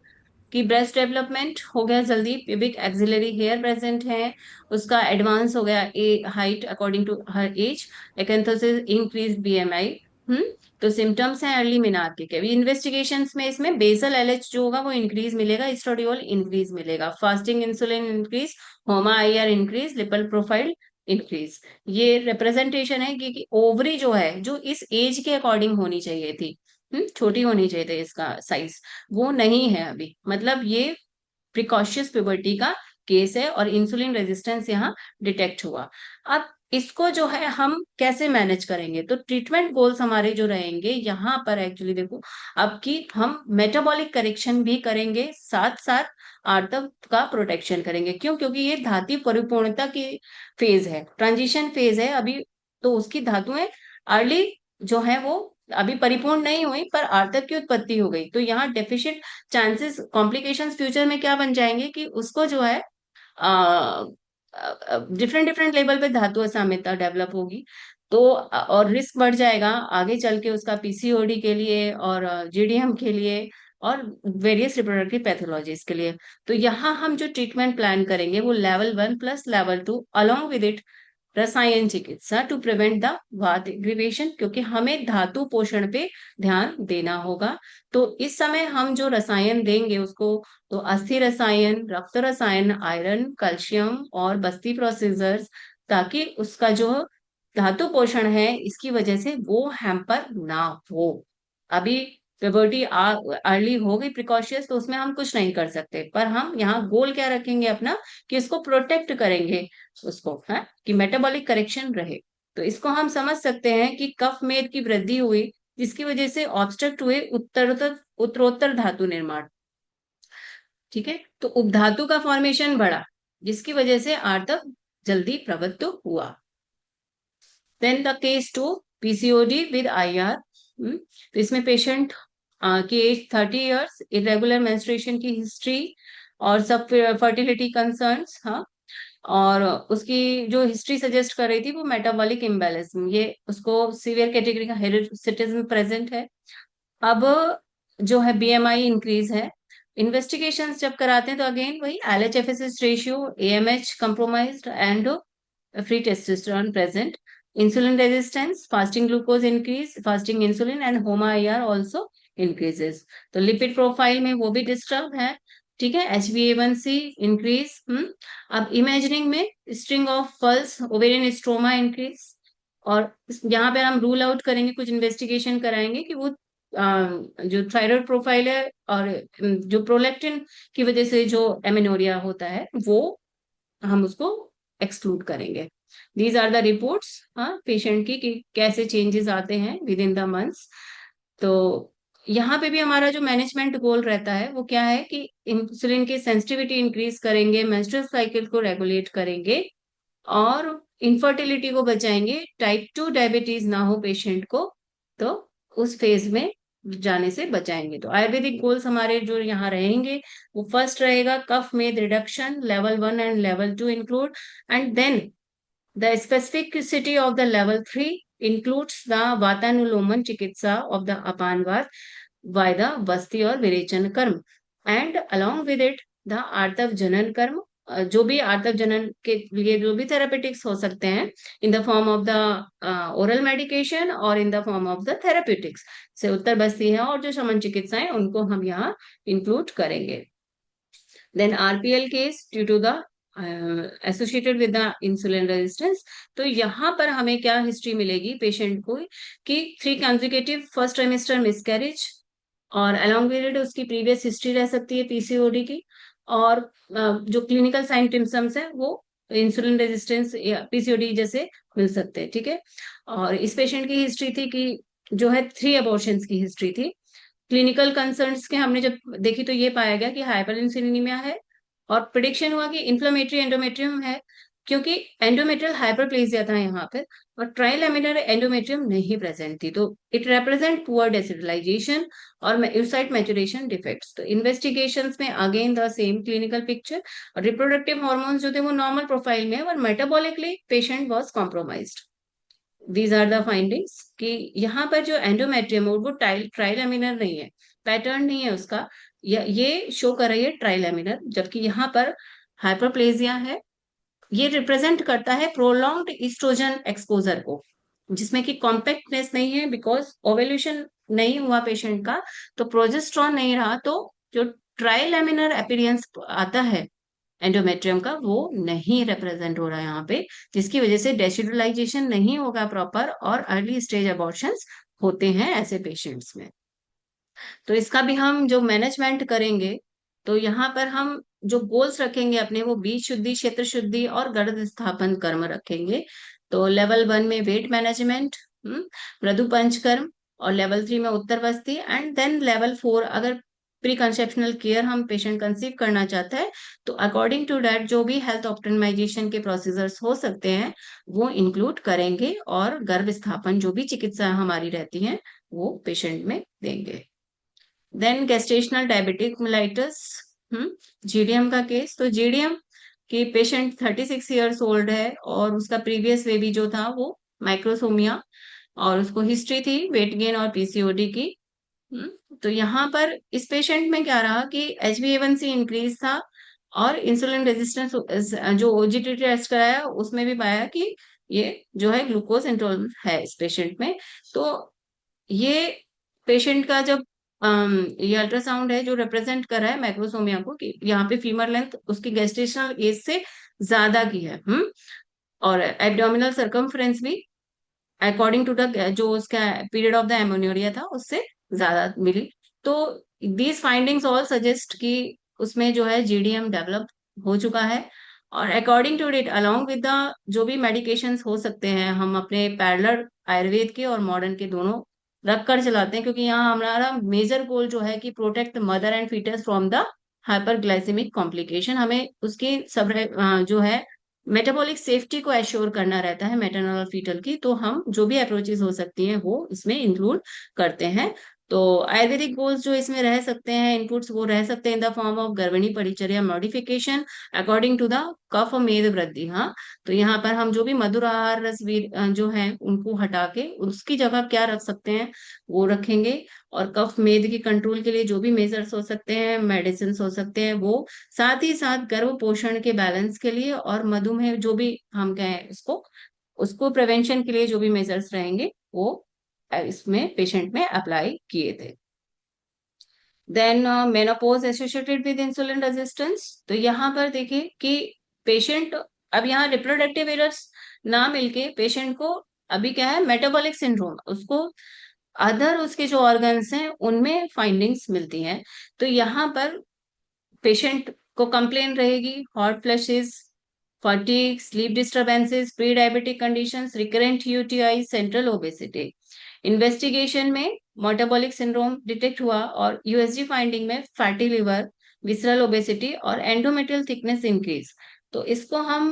कि ब्रेस्ट डेवलपमेंट हो गया जल्दी, प्यूबिक एक्सिलरी हेयर प्रेजेंट है, उसका एडवांस हो गया a height according to her age, acanthosis, increase BMI. Hmm तो सिम्टम्स हैं अर्ली मेनार्की के भी। इन्वेस्टिगेशंस में इसमें बेसल एलएच जो होगा वो इंक्रीज मिलेगा, एस्ट्राडियोल इंक्रीज मिलेगा, फास्टिंग इंसुलिन इंक्रीज, होमा IR increase, lipid profile increase. ये रिप्रेजेंटेशन है कि ओवरी जो है, जो इस एज के अकॉर्डिंग होनी चाहिए थी, छोटी होनी चाहिए थी इसका साइज, वो नहीं है अभी। मतलब ये प्रिकॉशियस प्यूबर्टी का केस है और इंसुलिन रेजिस्टेंस यहाँ डिटेक्ट हुआ। अब इसको जो है हम कैसे मैनेज करेंगे, तो ट्रीटमेंट गोल्स हमारे जो रहेंगे यहाँ पर एक्चुअली देखो, अब की हम मेटाबॉलिक करेक्शन भी करेंगे, साथ साथ आर्तव का प्रोटेक्शन करेंगे। क्यों? क्योंकि ये धातु परिपूर्णता की फेज है, ट्रांजिशन फेज है अभी, तो उसकी धातुएं अर्ली जो है वो अभी परिपूर्ण नहीं हुई, पर आर्तव की उत्पत्ति हो गई। तो यहाँ डेफिशिएंट चांसेस, कॉम्प्लिकेशंस फ्यूचर में क्या बन जाएंगे कि उसको जो है डिफरेंट डिफरेंट लेवल पे धातु असाम्यता डेवलप होगी। तो और रिस्क बढ़ जाएगा आगे चल के उसका पीसीओडी के लिए और जीडीएम के लिए और वेरियस रिप्रोडक्टिव पैथोलॉजीज के लिए। तो यहाँ हम जो ट्रीटमेंट प्लान करेंगे वो level 1 plus level 2 along with it रसायन चिकित्सा टू प्रिवेंट द वात एग्रीवेशन, क्योंकि हमें धातु पोषण पे ध्यान देना होगा। तो इस समय हम जो रसायन देंगे उसको, तो अस्थि रसायन, रक्त रसायन, आयरन, कैल्शियम और बस्ती प्रोसीजर्स, ताकि उसका जो धातु पोषण है इसकी वजह से वो हैम्पर ना हो। अभी प्यूबर्टी अर्ली हो गई प्रिकॉशियस, तो उसमें हम कुछ नहीं कर सकते, पर हम यहाँ गोल क्या रखेंगे अपना, कि इसको प्रोटेक्ट करेंगे उसको, है कि मेटाबॉलिक करेक्शन रहे। तो इसको हम समझ सकते हैं कि कफ मेद की वृद्धि हुई, जिसकी वजह से ऑब्स्ट्रक्ट हुए उत्तरोत्तर उत्तरोत्तर धातु निर्माण। ठीक है, तो उपधातु का फॉर्मेशन बढ़ा, जिसकी वजह से आर्तव जल्दी प्रवृत्त हुआ। Then the case 2, PCOD with IR. तो इसमें पेशेंट की एज 30 इयर्स, इरेगुलर मेंस्ट्रुएशन की हिस्ट्री और सब फर्टिलिटी कंसर्न्स, हाँ, और उसकी जो हिस्ट्री सजेस्ट कर रही थी वो मेटाबॉलिक इम्बैलेंस, ये उसको सीवियर कैटेगरी का हेरिडिटिज्म प्रेजेंट है। अब जो है बीएमआई इंक्रीज है। इन्वेस्टिगेशंस जब कराते हैं तो अगेन वही LH FSH ratio, AMH compromised and free testosterone present, insulin resistance, fasting glucose increase, fasting insulin and HOMA IR also increases. तो लिपिड प्रोफाइल में वो भी डिस्टर्ब है। ठीक है, HbA1c इंक्रीज। अब इमेजिनिंग में string of pulse, ovarian stroma increase. और यहाँ पे हम रूल आउट करेंगे, कुछ इन्वेस्टिगेशन कराएंगे कि वो जो थायराइड प्रोफाइल है और जो प्रोलेक्टिन की वजह से जो एमेनोरिया होता है वो हम उसको एक्सक्लूड करेंगे। दीज आर द रिपोर्ट्स, हाँ, पेशेंट की कि कैसे चेंजेस आते हैं विद इन द मंथ्स। तो यहाँ पे भी हमारा जो मैनेजमेंट गोल रहता है वो क्या है कि इंसुलिन की सेंसिटिविटी इंक्रीज करेंगे, मेंस्ट्रुअल साइकिल को रेगुलेट करेंगे, और इनफर्टिलिटी को बचाएंगे, टाइप 2 डायबिटीज ना हो पेशेंट को, तो उस फेज में जाने से बचाएंगे। तो आयुर्वेदिक गोल्स हमारे जो यहाँ रहेंगे, वो फर्स्ट रहेगा कफ मेद reduction, level 1 and level 2 include, and then the specificity of the level 3 includes the Vatanuloman Chikitsa of the Apanvat by the Vasti और विरेचन कर्म, and along with it the आर्तव जनन कर्म, जो भी आर्तव जनन के लिए जो भी थेरापेटिक्स हो सकते हैं in the form of the oral medication और in the form of the therapeutics से उत्तर बस्ती है, और जो शमन चिकित्साएं उनको हम यहाँ इंक्लूड करेंगे। Then RPL case due to the associated with the insulin resistance, तो यहाँ पर हमें क्या हिस्ट्री मिलेगी पेशेंट को कि 3 कंसेक्यूटिव फर्स्ट ट्राइमेस्टर मिसकैरेज, और अलोंग विद इट उसकी प्रीवियस हिस्ट्री रह सकती है पीसीओडी की, और जो क्लिनिकल साइन सिम्टम्स है वो इंसुलिन रेजिस्टेंस या पीसीओडी जैसे मिल सकते हैं, ठीक है। और इस पेशेंट की हिस्ट्री थी कि जो है 3 अबॉर्शंस की हिस्ट्री थी। क्लिनिकल कंसर्न्स के हमने जब देखी तो ये पाया गया कि हाइपर इंसुलिनीमिया है, और प्रिडिक्शन हुआ कि इन्फ्लेमेटरी एंडोमेट्रियम है, क्योंकि एंडोमेट्रियल हाइपरप्लेसिया था यहाँ पर, और ट्राइलेमिनर एंडोमेट्रियम नहीं प्रेजेंट थी, तो इट रिप्रेजेंट पुअर डेसिडलाइजेशन और यूसाइट मैचुरेशन डिफेक्ट्स। तो इन्वेस्टिगेशंस में again the same clinical picture, और रिप्रोडक्टिव हॉर्मोन्स जो थे वो नॉर्मल प्रोफाइल में, और metabolically patient was compromised. These are the findings कि यहाँ पर जो एंडोमेट्रियम है वो ट्राइलेमिनर नहीं है, पैटर्न नहीं है उसका, ये शो कर रही है ट्राइलेमिनर, जबकि यहाँ पर हाइपरप्लेजिया है। ये रिप्रेजेंट करता है प्रोलॉन्ग्ड ईस्ट्रोजन एक्सपोजर को, जिसमें कि कॉम्पैक्टनेस नहीं है बिकॉज ओवेल्यूशन नहीं हुआ पेशेंट का, तो प्रोजेस्ट्रॉन नहीं रहा, तो जो ट्राइलेमिनर अपीयरेंस आता है एंडोमेट्रियम का वो नहीं रिप्रेजेंट हो रहा है यहाँ पे, जिसकी वजह से डेसिडुलाइजेशन नहीं होगा प्रॉपर, और अर्ली स्टेज अबॉर्शंस होते हैं ऐसे पेशेंट्स में। तो इसका भी हम जो मैनेजमेंट करेंगे, तो यहाँ पर हम जो गोल्स रखेंगे अपने, वो बीज शुद्धि, क्षेत्र शुद्धि और गर्भ स्थापन कर्म रखेंगे। तो लेवल 1 में वेट मैनेजमेंट, मृदु पंचकर्म, और लेवल 3 में उत्तर बस्ती, एंड देन लेवल 4 अगर प्री कंसेप्शनल केयर हम पेशेंट कंसीव करना चाहता है तो अकॉर्डिंग टू डेट जो भी हेल्थ ऑप्टिमाइजेशन के प्रोसीजर्स हो सकते हैं वो इंक्लूड करेंगे, और गर्भ स्थापन जो भी चिकित्सा हमारी रहती हैं वो पेशेंट में देंगे। Then gestational diabetic mellitus, GDM का केस, तो जीडीएम की पेशेंट 36 ईयर्स ओल्ड है, और उसका प्रीवियस बेबी जो था वो माइक्रोसोमिया, और उसको हिस्ट्री थी वेट गेन और पीसीओडी की। तो यहाँ पर इस पेशेंट में क्या रहा कि HbA1c इंक्रीज था, और इंसुलिन रेजिस्टेंस जो ओजीटी टेस्ट कराया उसमें भी पाया कि ये जो है ग्लूकोज इंटॉलरेंस है इस पेशेंट में। तो ये पेशेंट का जब ये अल्ट्रासाउंड है जो रिप्रेजेंट कर रहा है मैक्रोसोमिया को, कि यहाँ पे फीमर लेंथ उसकी गेस्टेशनल एज से ज्यादा की है, और एब्डोमिनल सर्कमफ्रेंस भी अकॉर्डिंग टू द जो उसका पीरियड ऑफ द एमोन्यूरिया था उससे ज्यादा मिली। तो दीज फाइंडिंग्स ऑल सजेस्ट कि उसमें जो है जीडीएम डेवलप हो चुका है, और according to it along with the जो भी मेडिकेशंस हो सकते हैं हम अपने पैरेलल आयुर्वेद के और मॉडर्न के दोनों रख कर चलाते हैं, क्योंकि यहाँ हमारा मेजर गोल जो है कि protect mother and foetus from the hyperglycaemic complication, हमें उसकी सब जो है मेटाबॉलिक सेफ्टी को एश्योर करना रहता है मैटरनल और फीटल की, तो हम जो भी अप्रोचेस हो सकती हैं वो इसमें इंक्लूड करते हैं। तो आयुर्वेदिक गोल्स जो इसमें रह सकते हैं इनपुट्स, वो रह सकते हैं इन द फॉर्म ऑफ गर्भिणी परिचर्या मॉडिफिकेशन अकॉर्डिंग टू द कफ मेद वृद्धि। हाँ, तो यहाँ पर हम जो भी मधुर आहार रस जो है उनको हटा के उसकी जगह क्या रख सकते हैं वो रखेंगे, और कफ मेद की कंट्रोल के लिए जो भी मेजर्स हो सकते हैं, मेडिसिन हो सकते हैं वो, साथ ही साथ गर्भ पोषण के बैलेंस के लिए और मधुमेह जो भी हम कहें उसको, उसको प्रिवेंशन के लिए जो भी मेजर्स रहेंगे वो इसमें पेशेंट में अप्लाई किए थे। Then menopause associated with insulin resistance, तो यहाँ पर देखिए कि पेशेंट, अब यहाँ रिप्रोडक्टिव एरर्स ना मिलके पेशेंट को अभी क्या है मेटाबॉलिक सिंड्रोम, उसको अदर उसके जो ऑर्गन्स हैं उनमें फाइंडिंग्स मिलती हैं। तो यहाँ पर पेशेंट को कंप्लेन रहेगी hot flashes, fatigue, sleep disturbances, pre diabetic conditions, recurrent UTI, central obesity. Investigation में मेटाबॉलिक सिंड्रोम डिटेक्ट हुआ, और यूएसजी फाइंडिंग में फैटी लिवर, विसरल ओबेसिटी और एंडोमेट्रियल थिकनेस इंक्रीज। तो इसको हम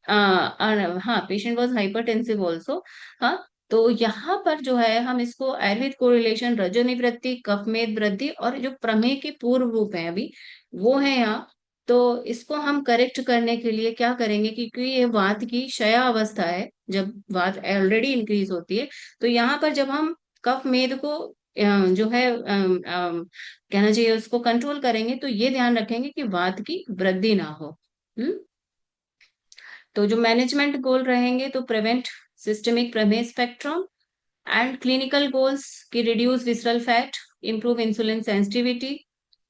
हाँ, पेशेंट वॉज हाइपरटेंसिव ऑल्सो। हाँ, तो यहाँ पर जो है हम इसको आयुर्वेद कोरिलेशन, रजोनिवृत्ति, कफमेद वृद्धि और जो प्रमेह के पूर्व रूप है अभी वो है यहाँ। तो इसको हम करेक्ट करने के लिए क्या करेंगे, क्योंकि ये वात की शया अवस्था है, जब वात ऑलरेडी इंक्रीज होती है, तो यहाँ पर जब हम कफ मेद को जो है कहना चाहिए उसको कंट्रोल करेंगे, तो ये ध्यान रखेंगे कि वात की वृद्धि ना हो। हम्म। तो जो मैनेजमेंट गोल रहेंगे तो प्रिवेंट सिस्टमिक प्रमेह स्पेक्ट्रम, एंड क्लिनिकल गोल्स की reduce visceral fat, improve insulin sensitivity,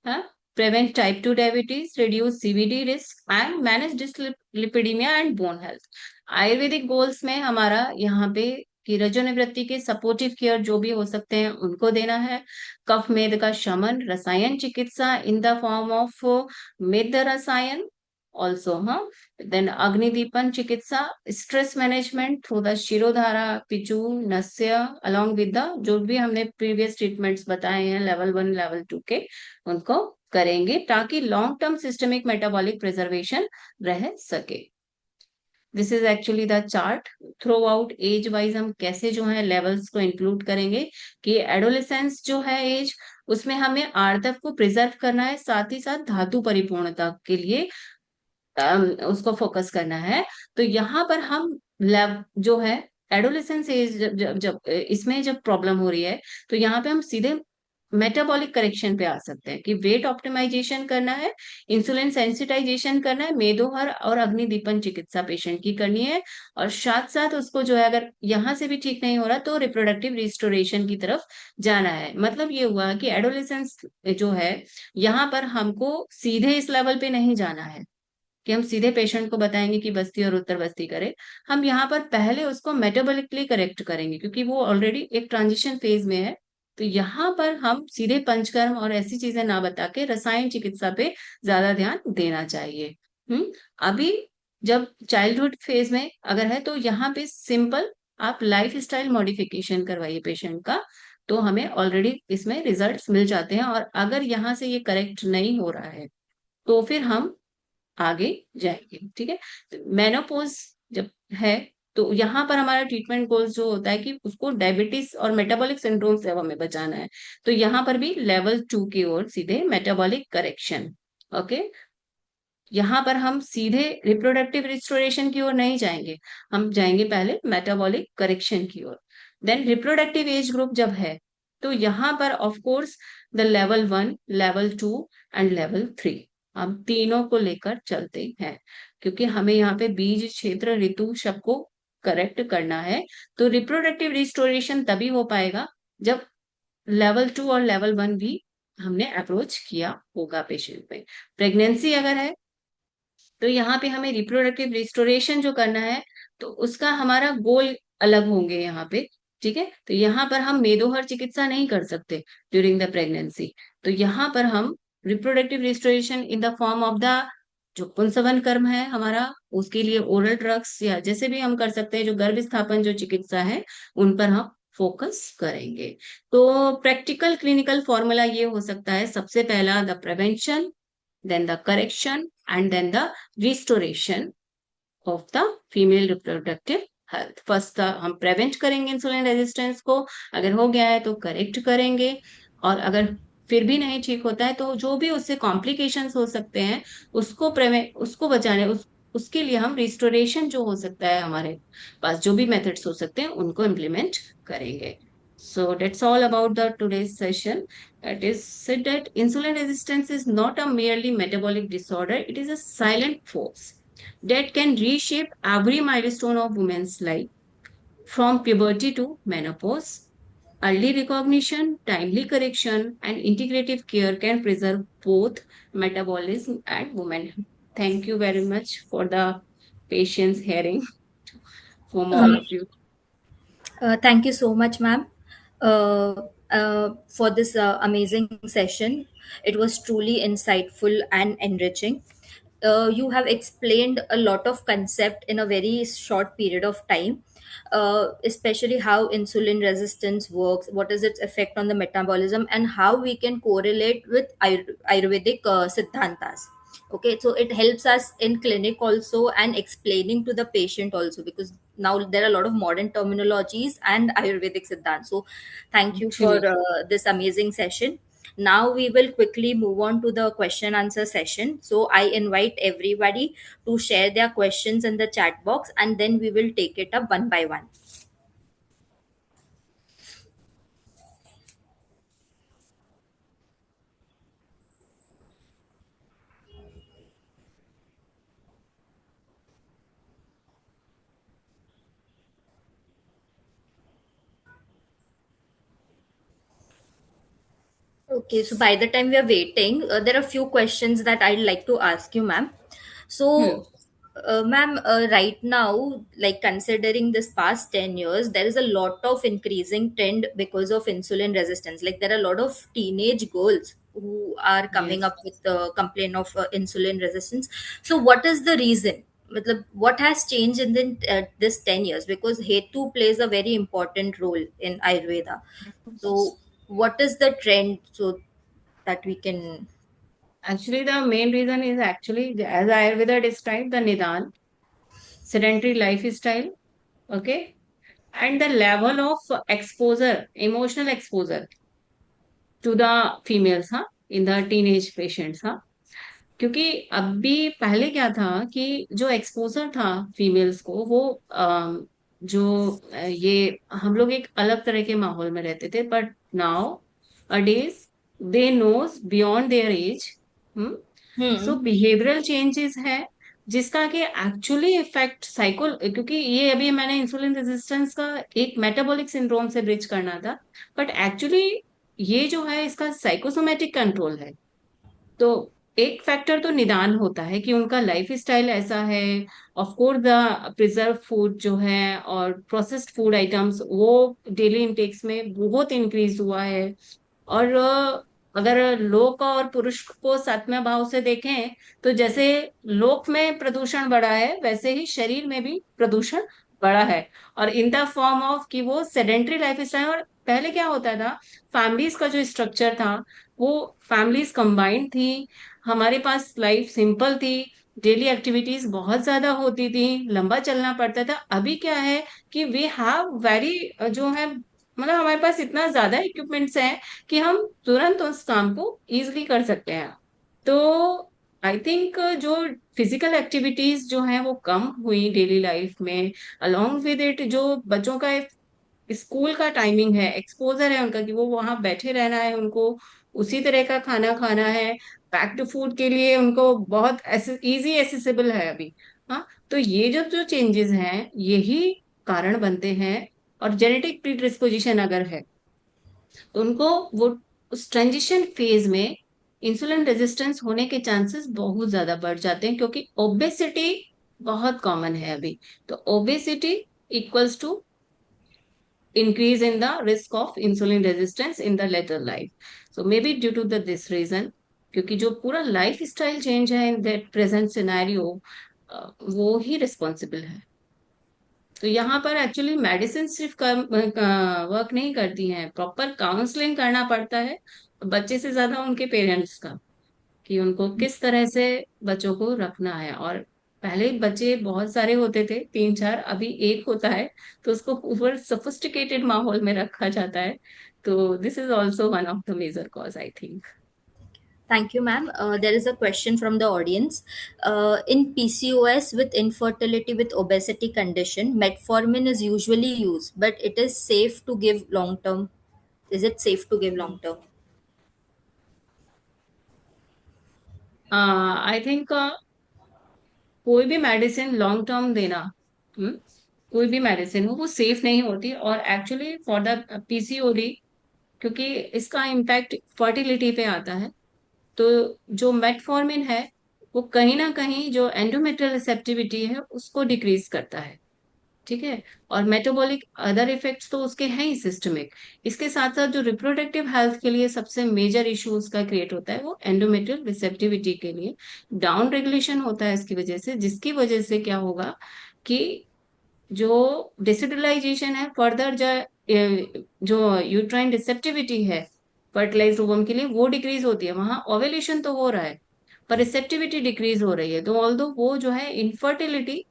हाँ, prevent type 2 diabetes, reduce CVD risk and manage dyslipidaemia and bone health. Ayurvedic goals में हमारा यहाँ पे कि रजोनिवृत्ति के सपोर्टिव केयर जो भी हो सकते हैं उनको देना है, कफ मेद का शमन, रसायन चिकित्सा इन द फॉर्म ऑफ मेद रसायन ऑल्सो, हाँ, देन अग्निदीपन चिकित्सा, स्ट्रेस मैनेजमेंट थ्रू द शिरोधारा, पिचू, नस्य, अलोंग विद द जो भी हमने प्रीवियस ट्रीटमेंट्स बताए हैं लेवल 1 लेवल 2 के, उनको करेंगे ताकि long term systemic metabolic preservation रह सके। This is actually the chart. Through out age wise हम कैसे जो है लेवल्स को इंक्लूड करेंगे कि एडोलेसेंस जो है एज, उसमें हमें आर्तव को प्रिजर्व करना है, साथ ही साथ धातु परिपूर्णता के लिए उसको फोकस करना है। तो यहाँ पर हम लैब जो है एडोलेसेंस एज जब इसमें जब प्रॉब्लम हो रही है, तो यहाँ पे हम सीधे मेटाबॉलिक करेक्शन पे आ सकते हैं कि वेट ऑप्टिमाइजेशन करना है, इंसुलिन सेंसिटाइजेशन करना है, मेदोहर और अग्निदीपन चिकित्सा पेशेंट की करनी है, और साथ साथ उसको जो है अगर यहाँ से भी ठीक नहीं हो रहा तो रिप्रोडक्टिव रिस्टोरेशन की तरफ जाना है। मतलब ये हुआ कि एडोलेसेंस जो है यहाँ पर हमको सीधे इस लेवल पे नहीं जाना है कि हम सीधे पेशेंट को बताएंगे कि बस्ती और उत्तर बस्ती करे। हम यहाँ पर पहले उसको मेटाबॉलिकली करेक्ट करेंगे क्योंकि वो ऑलरेडी एक ट्रांजिशन फेज में है। तो यहाँ पर हम सीधे पंचकर्म और ऐसी चीजें ना बता के रसायन चिकित्सा पे ज्यादा ध्यान देना चाहिए। अभी जब चाइल्डहुड फेज में अगर है तो यहाँ पे सिंपल आप लाइफ स्टाइल मॉडिफिकेशन करवाइए पेशेंट का, तो हमें ऑलरेडी इसमें रिजल्ट्स मिल जाते हैं। और अगर यहाँ से ये करेक्ट नहीं हो रहा है तो फिर हम आगे जाएंगे। ठीक है, तो मेनोपॉज जब है तो यहाँ पर हमारा ट्रीटमेंट गोल्स जो होता है कि उसको डायबिटीज और मेटाबॉलिक सिंड्रोम से अब हमें बचाना है, तो यहाँ पर भी लेवल 2 की ओर सीधे मेटाबॉलिक करेक्शन। ओके, यहाँ पर हम सीधे रिप्रोडक्टिव रिस्टोरेशन की ओर नहीं जाएंगे, हम जाएंगे पहले मेटाबॉलिक करेक्शन की ओर। देन रिप्रोडक्टिव एज ग्रुप जब है तो यहाँ पर of course the level 1 level 2 and level 3 हम तीनों को लेकर चलते हैं, क्योंकि हमें यहाँ पे बीज क्षेत्र ऋतु शब को करेक्ट करना है। तो रिप्रोडक्टिव रिस्टोरेशन तभी हो पाएगा जब लेवल 2 और लेवल 1 भी हमने अप्रोच किया होगा पेशेंट में। प्रेगनेंसी अगर है तो यहाँ पे हमें रिप्रोडक्टिव रिस्टोरेशन जो करना है तो उसका हमारा गोल अलग होंगे यहाँ पे। ठीक है, तो यहाँ पर हम मेदोहर चिकित्सा नहीं कर सकते ड्यूरिंग द प्रेगनेंसी, तो यहाँ पर हम reproductive restoration in the form of the जो पुंसवन कर्म है हमारा, उसके लिए ओरल ड्रग्स या जैसे भी हम कर सकते हैं, जो गर्भ स्थापन जो चिकित्सा है उन पर हम फोकस करेंगे। तो प्रैक्टिकल क्लिनिकल फॉर्मूला ये हो सकता है, सबसे पहला the prevention, then the correction, and then the restoration of the female reproductive health। First हम प्रिवेंट करेंगे इंसुलिन रेजिस्टेंस को, अगर हो गया है तो करेक्ट करेंगे, और अगर फिर भी नहीं ठीक होता है तो जो भी उससे कॉम्प्लिकेशंस हो सकते हैं उसको उसको बचाने उसके लिए हम रिस्टोरेशन जो हो सकता है हमारे पास जो भी मेथड्स हो सकते हैं उनको इम्प्लीमेंट करेंगे। So that's all about the today's session. It is said that insulin resistance is not a merely metabolic disorder, it is a silent force that can reshape every milestone of women's life from puberty to menopause. Early recognition, timely correction, and integrative care can preserve both metabolism and womanhood. Thank you very much for the patience hearing from all Uh, of you. Thank you so much, ma'am, for this amazing session. It was truly insightful and enriching. You have explained a lot of concept in a very short period of time, especially how insulin resistance works, what is its effect on the metabolism, and how we can correlate with Ayurvedic siddhantas. Okay, so it helps us in clinic also and explaining to the patient also, because now there are a lot of modern terminologies and Ayurvedic Siddhant. So thank you for Actually, this amazing session. Now we will quickly move on to the question answer session. So I invite everybody to share their questions in the chat box, and then we will take it up one by one. Okay, so by the time we are waiting, there are few questions that I'd like to ask you, ma'am. hmm, So, ma'am, right now, like considering this past 10 years, there is a lot of increasing trend because of insulin resistance. Like, there are a lot of teenage girls who are coming yes. up with the complaint of insulin resistance. So, what is the reason? Matlab, what has changed in this 10 years? Because Hetu plays a very important role in Ayurveda. So, what is the trend so that we can? Actually, the main reason is actually, as Ayurveda described, the Nidan, sedentary lifestyle, okay, and the level of exposure, emotional exposure to the females, हाँ, in the teenage patients, हाँ. क्योंकि अभी पहले क्या था कि जो exposure था फीमेल्स को वो ये हम लोग एक अलग तरह के माहौल में रहते थे, but nowadays they knows beyond their age. So Hmm. Behavioural changes है जिसका कि एक्चुअली इफेक्ट साइको, क्योंकि ये अभी मैंने इंसुलिन रेजिस्टेंस का एक मेटाबॉलिक सिंड्रोम से ब्रिज करना था, बट एक्चुअली ये जो है इसका साइकोसोमेटिक कंट्रोल है. तो एक फैक्टर तो निदान होता है कि उनका लाइफ स्टाइल ऐसा है. Of course the preserve food जो है और प्रोसेस्ड फूड आइटम्स वो डेली इंटेक्स में बहुत इंक्रीज हुआ है. और अगर लोक और पुरुष को सातवें भाव से देखें तो जैसे लोक में प्रदूषण बढ़ा है वैसे ही शरीर में भी प्रदूषण बढ़ा है. और इन द फॉर्म ऑफ कि वो सेडेंट्री लाइफ स्टाइल. और पहले क्या होता था, फैमिलीज का जो स्ट्रक्चर था वो फैमिलीज कंबाइंड थी, हमारे पास लाइफ सिंपल थी, डेली एक्टिविटीज बहुत ज्यादा होती थी, लंबा चलना पड़ता था. अभी क्या है कि वी हैव वेरी जो है, मतलब हमारे पास इतना ज्यादा इक्विपमेंट्स हैं कि हम तुरंत उस काम को इजिली कर सकते हैं. तो आई थिंक जो फिजिकल एक्टिविटीज जो है वो कम हुई डेली लाइफ में. अलोंग विद इट जो बच्चों का स्कूल का टाइमिंग है, एक्सपोजर है उनका कि वो वहां बैठे रहना है, उनको उसी तरह का खाना खाना है, पैक्ड फूड के लिए उनको बहुत इजी एसेसिबल है अभी. हाँ, तो ये जो जो चेंजेस हैं यही कारण बनते हैं. और जेनेटिक प्रीडिस्पोजिशन अगर है तो उनको वो उस ट्रांजिशन फेज में इंसुलिन रेजिस्टेंस होने के चांसेस बहुत ज्यादा बढ़ जाते हैं, क्योंकि ओबेसिटी बहुत कॉमन है अभी. तो obesity equals to increase in the risk of insulin resistance in the later life. So maybe due to this reason, क्योंकि जो पूरा लाइफ स्टाइल चेंज है इन दैट प्रेजेंट सिनेरियो वो ही रिस्पॉन्सिबल है. तो यहाँ पर एक्चुअली मेडिसिन सिर्फ वर्क नहीं करती हैं, प्रॉपर काउंसलिंग करना पड़ता है बच्चे से ज्यादा उनके पेरेंट्स का, कि उनको किस तरह से बच्चों को रखना है. और पहले बच्चे बहुत सारे होते थे, तीन चार, अभी एक होता है, तो उसको ऊपर सोफिस्टिकेटेड माहौल में रखा जाता है. तो this is also one of the major cause I think. Thank you, ma'am. There is a question from the audience. In PCOS with infertility with obesity condition, metformin is usually used, but it is safe to give long term. Is it safe to give long term? I think कोई भी medicine long term देना, हम्म, कोई भी medicine हो वो safe नहीं होती. और एक्चुअली फॉर द पीसीओडी, क्योंकि इसका इम्पैक्ट फर्टिलिटी पे आता है, तो जो मेटफॉर्मिन है वो कहीं ना कहीं जो एंडोमेट्रियल रिसेप्टिविटी है उसको डिक्रीज करता है. ठीक है. और मेटाबॉलिक अदर इफेक्ट्स तो उसके हैं ही सिस्टमिक. इसके साथ साथ जो रिप्रोडक्टिव हेल्थ के लिए सबसे मेजर इशू उसका क्रिएट होता है वो एंडोमेट्रियल रिसेप्टिविटी के लिए डाउन रेगुलेशन होता है इसकी वजह से, जिसकी वजह से क्या होगा कि जो डिसिडलाइजेशन है फर्दर जो यूट्राइन रिसेप्टिविटी है फर्टिलाइज्ड ओवम के लिए वो डिक्रीज होती है. वहां ओवेल्यूशन तो हो रहा है पर रिसेप्टिविटी डिक्रीज हो रही है, तो ऑल्दो वो जो है इनफर्टिलिटी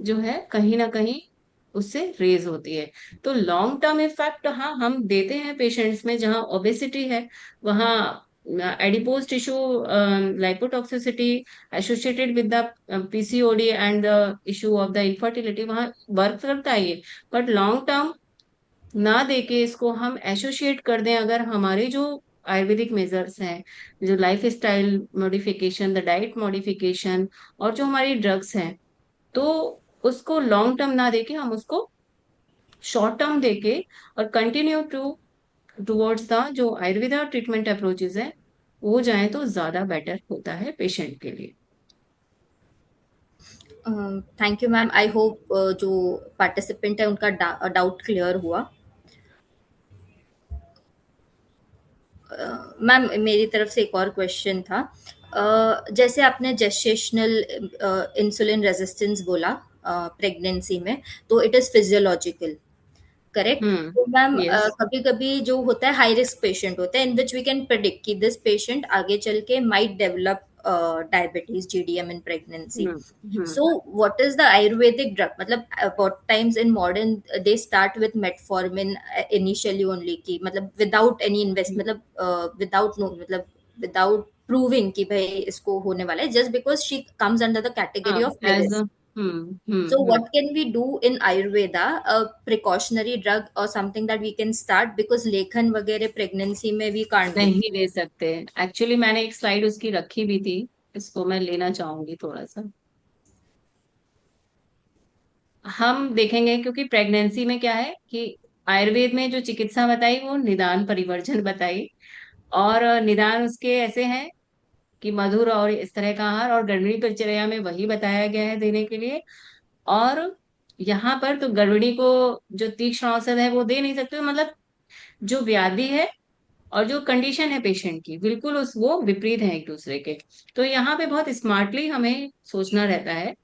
जो है कहीं ना कहीं उससे रेज होती है। तो लॉन्ग टर्म इफेक्ट हाँ हम देते हैं पेशेंट्स में, जहाँ ओबेसिटी है वहाँ adipose tissue lipotoxicity associated with the PCOD and the issue of the infertility, वहाँ वर्क करता है ये। बट लॉन्ग टर्म ना देके इसको हम एसोसिएट कर दें, अगर हमारे जो आयुर्वेदिक मेजर्स हैं, जो life style modification, the diet modification और जो हमारी ड्रग्स हैं, तो उसको लॉन्ग टर्म ना देके हम उसको शॉर्ट टर्म देके और कंटिन्यू टुवर्ड्स द जो आयुर्वेदा ट्रीटमेंट अप्रोचेस है वो जाए तो ज्यादा बेटर होता है पेशेंट के लिए। Thank you ma'am. I hope जो पार्टिसिपेंट है उनका डाउट क्लियर हुआ। मैम मेरी तरफ से एक और क्वेश्चन था। जैसे आपने जेस्टेशनल इंसुलिन रेजिस्टेंस बोला प्रेगनेंसी में, तो इट इज़ फिजियोलॉजिकल, करेक्ट? तो मैम यस। कभी कभी जो होता है हाई रिस्क पेशेंट होता है इन विच वी कैन प्रिडिक्ट कि दिस पेशेंट आगे चल के might develop diabetes GDM in pregnancy. Hmm. Hmm. So what is the Ayurvedic drug? मतलब what times in modern they start with metformin initially only कि मतलब without any invest मतलब without no मतलब without proving कि भाई इसको होने वाला है, just because she comes under the हाँ category of high age risk. So hmm. what can we do in Ayurveda, a precautionary drug or something that we can start, because लेखन वगैरह pregnancy में we can't do. नहीं दे सकते। Actually मैंने एक slide उसकी रखी भी थी, इसको मैं लेना चाहूंगी थोड़ा सा। हम देखेंगे क्योंकि प्रेगनेंसी में क्या है कि आयुर्वेद में जो चिकित्सा बताई वो निदान परिवर्जन बताई, और निदान उसके ऐसे हैं कि मधुर और इस तरह का आहार, और गर्भिणी परिचर्या में वही बताया गया है देने के लिए। और यहाँ पर तो गर्भिणी को जो तीक्ष्ण औषध है वो दे नहीं सकते, मतलब जो व्याधि है और जो कंडीशन है पेशेंट की बिल्कुल उस वो विपरीत है एक दूसरे के। तो यहाँ पे बहुत स्मार्टली हमें सोचना रहता है,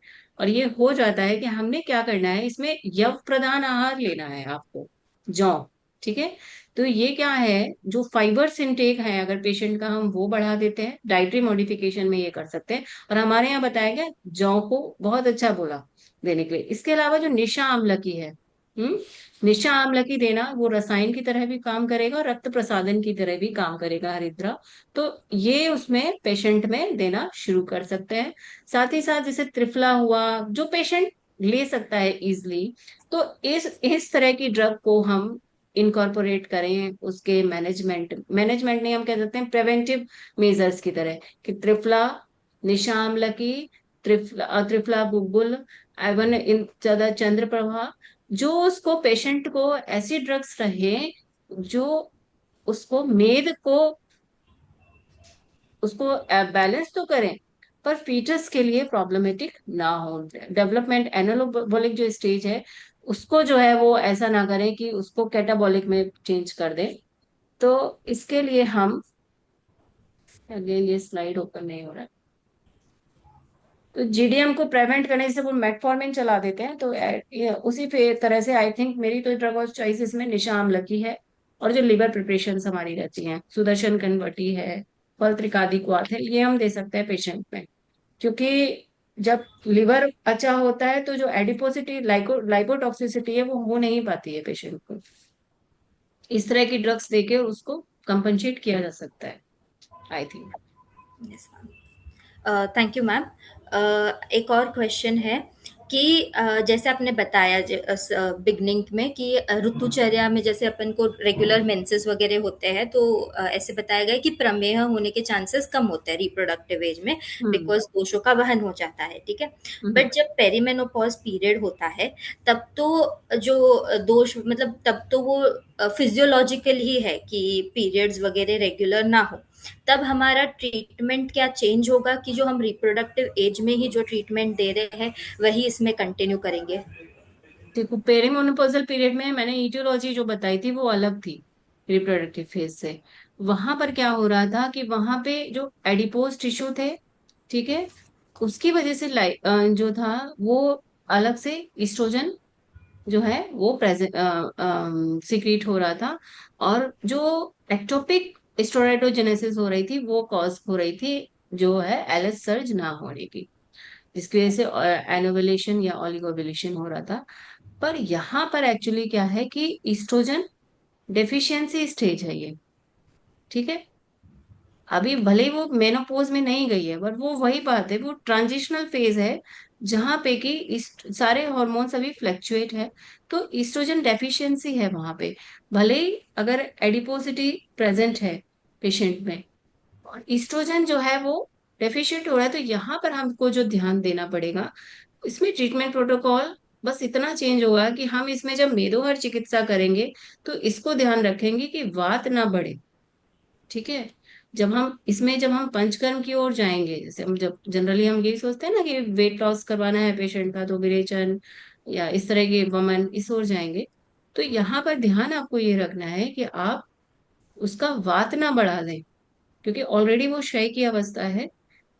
और ये हो जाता है कि हमने क्या करना है, इसमें यव प्रधान आहार लेना है आपको, जौ। ठीक है। तो ये क्या है, जो फाइबर्स इनटेक है अगर पेशेंट का हम वो बढ़ा देते हैं, डाइटरी मॉडिफिकेशन में ये कर सकते हैं। और हमारे यहाँ बताया गया जौ को बहुत अच्छा बोला देने के लिए। इसके अलावा जो निशा आमलकी है, हम्म, निशा आमलकी देना वो रसायन की तरह भी काम करेगा और रक्त प्रसादन की तरह भी काम करेगा, हरिद्रा। तो ये उसमें पेशेंट में देना शुरू कर सकते हैं। साथ ही साथ जैसे त्रिफला हुआ, जो पेशेंट ले सकता है इजिली, तो इस तरह की ड्रग को हम इनकॉर्पोरेट करें उसके मैनेजमेंट मैनेजमेंट नहीं, हम कह सकते हैं प्रिवेंटिव मेजर्स की तरह, कि त्रिफला, निशा आमलकी, त्रिफला बुलबुल, एवन इन ज्यादा चंद्रप्रभा, जो उसको पेशेंट को ऐसी ड्रग्स रहे जो उसको मेद को उसको बैलेंस तो करें पर फीटस के लिए प्रॉब्लमेटिक ना हो। डेवलपमेंट एनाबॉलिक जो स्टेज है उसको जो है वो ऐसा ना करें कि उसको कैटाबॉलिक में चेंज कर दे। तो इसके लिए हम, अगेन ये स्लाइड ओपन नहीं हो रहा है, तो जीडीएम को प्रिवेंट करने से वो मेटफॉर्मिन चला देते हैं। तो उसी तरह से आई थिंक मेरी तो ड्रग ऑफ चॉइस इसमें निशा आमलकी है, और जो लिवर प्रिपरेशन हमारी रहती हैं, सुदर्शन कन्वर्टी है, फल त्रिकादि क्वाथ है, ये हम दे सकते हैं पेशेंट में। क्योंकि जब लिवर अच्छा होता है तो जो एडिपोसिटी लाइपोटॉक्सिसिटी है वो हो नहीं पाती है पेशेंट को। इस तरह की ड्रग्स देके उसको कंपनसेट किया जा सकता है, I think. Yes, ma'am. Thank you ma'am. एक और क्वेश्चन है कि जैसे आपने बताया बिगनिंग में कि ऋतुचर्या में जैसे अपन को रेगुलर मेंसेस वगैरह होते हैं, तो ऐसे बताया गया है कि प्रमेह होने के चांसेस कम होते हैं रिप्रोडक्टिव एज में, हम्म। बिकॉज दोषों का वहन हो जाता है, ठीक है। हम्म। बट जब पेरीमेनोपॉज पीरियड होता है, तब तो जो दोष मतलब तब तो वो फिजियोलॉजिकल ही है कि पीरियड्स वगैरह रेगुलर ना हो। तब हमारा ट्रीटमेंट क्या चेंज होगा कि जो हम रिप्रोडक्टिव एज में ही जो ट्रीटमेंट दे रहे हैं वही इसमें कंटिन्यू करेंगे? देखो पेरीमेनोपॉजल पीरियड में मैंने ईटियोलॉजी जो बताई थी वो अलग थी रिप्रोडक्टिव फेज से। वहां पर क्या हो रहा था कि वहां पे जो एडिपोज टिश्यू थे, ठीक है, उसकी वजह से जो था वो अलग से ईस्ट्रोजन जो है वो प्रेजेंट सीक्रेट हो रहा था, और जो एक्टोपिक स्टोराइडोजेनेसिस हो रही थी वो कॉज हो रही थी जो है एलएच सर्ज ना होने की, जिसकी वजह से एनोवुलेशन या ओलिगोवुलेशन हो रहा था। पर यहाँ पर एक्चुअली क्या है कि ईस्ट्रोजन डेफिशिएंसी स्टेज है ये, ठीक है। अभी भले ही वो मेनोपोज में नहीं गई है, पर वो वही बात है, वो ट्रांजिशनल फेज है जहां पे कि सारे हॉर्मोन्स अभी फ्लक्चुएट है। तो ईस्ट्रोजन डेफिशिएंसी है वहां पे, भले ही अगर एडिपोसिटी प्रेजेंट है पेशेंट में, और ईस्ट्रोजन जो है वो डेफिशिएंट हो रहा है। तो यहाँ पर हमको जो ध्यान देना पड़ेगा, इसमें ट्रीटमेंट प्रोटोकॉल बस इतना चेंज होगा कि हम इसमें जब मेदोहर चिकित्सा करेंगे तो इसको ध्यान रखेंगे कि वात ना बढ़े, ठीक है। जब हम पंचकर्म की ओर जाएंगे, जैसे हम जब जनरली हम यही सोचते हैं ना कि वेट लॉस करवाना है पेशेंट का, तो विरेचन या इस तरह के वमन इस ओर जाएंगे, तो यहाँ पर ध्यान आपको ये रखना है कि आप उसका वात ना बढ़ा दें, क्योंकि ऑलरेडी वो क्षय की अवस्था है।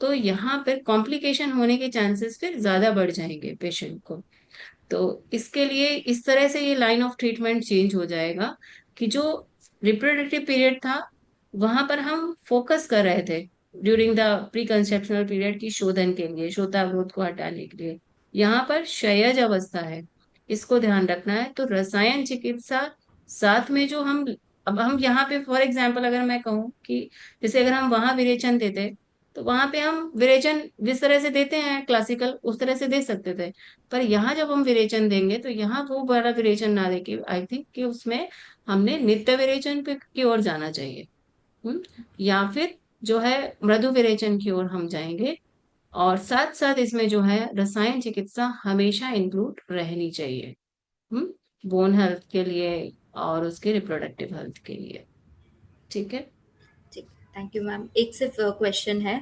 तो यहाँ पर कॉम्प्लिकेशन होने के चांसेस फिर ज्यादा बढ़ जाएंगे पेशेंट को। तो इसके लिए इस तरह से ये लाइन ऑफ ट्रीटमेंट चेंज हो जाएगा कि जो रिप्रोडक्टिव पीरियड था वहां पर हम फोकस कर रहे थे during the pre conceptional period की शोधन के लिए, श्रोतावरोध को हटाने के लिए। यहाँ पर क्षयज अवस्था है, इसको ध्यान रखना है। तो रसायन चिकित्सा साथ में जो हम, अब हम यहाँ पे फॉर एग्जाम्पल अगर मैं कहूँ कि जैसे अगर हम वहां विरेचन देते, तो वहां पे हम विरेचन जिस तरह से देते हैं क्लासिकल उस तरह से दे सकते थे। पर यहाँ जब हम विरेचन देंगे तो यहाँ वो बड़ा विरेचन ना देके आई थिंक कि उसमें हमने नित्य विरेचन पे की ओर जाना चाहिए। या फिर जो है मृदु विरेचन की ओर हम जाएंगे। और साथ साथ इसमें जो है रसायन चिकित्सा हमेशा इंक्लूड रहनी चाहिए, बोन हेल्थ के लिए और उसके रिप्रोडक्टिव हेल्थ के लिए, ठीक है। ठीक, थैंक यू मैम। एक सिर्फ क्वेश्चन है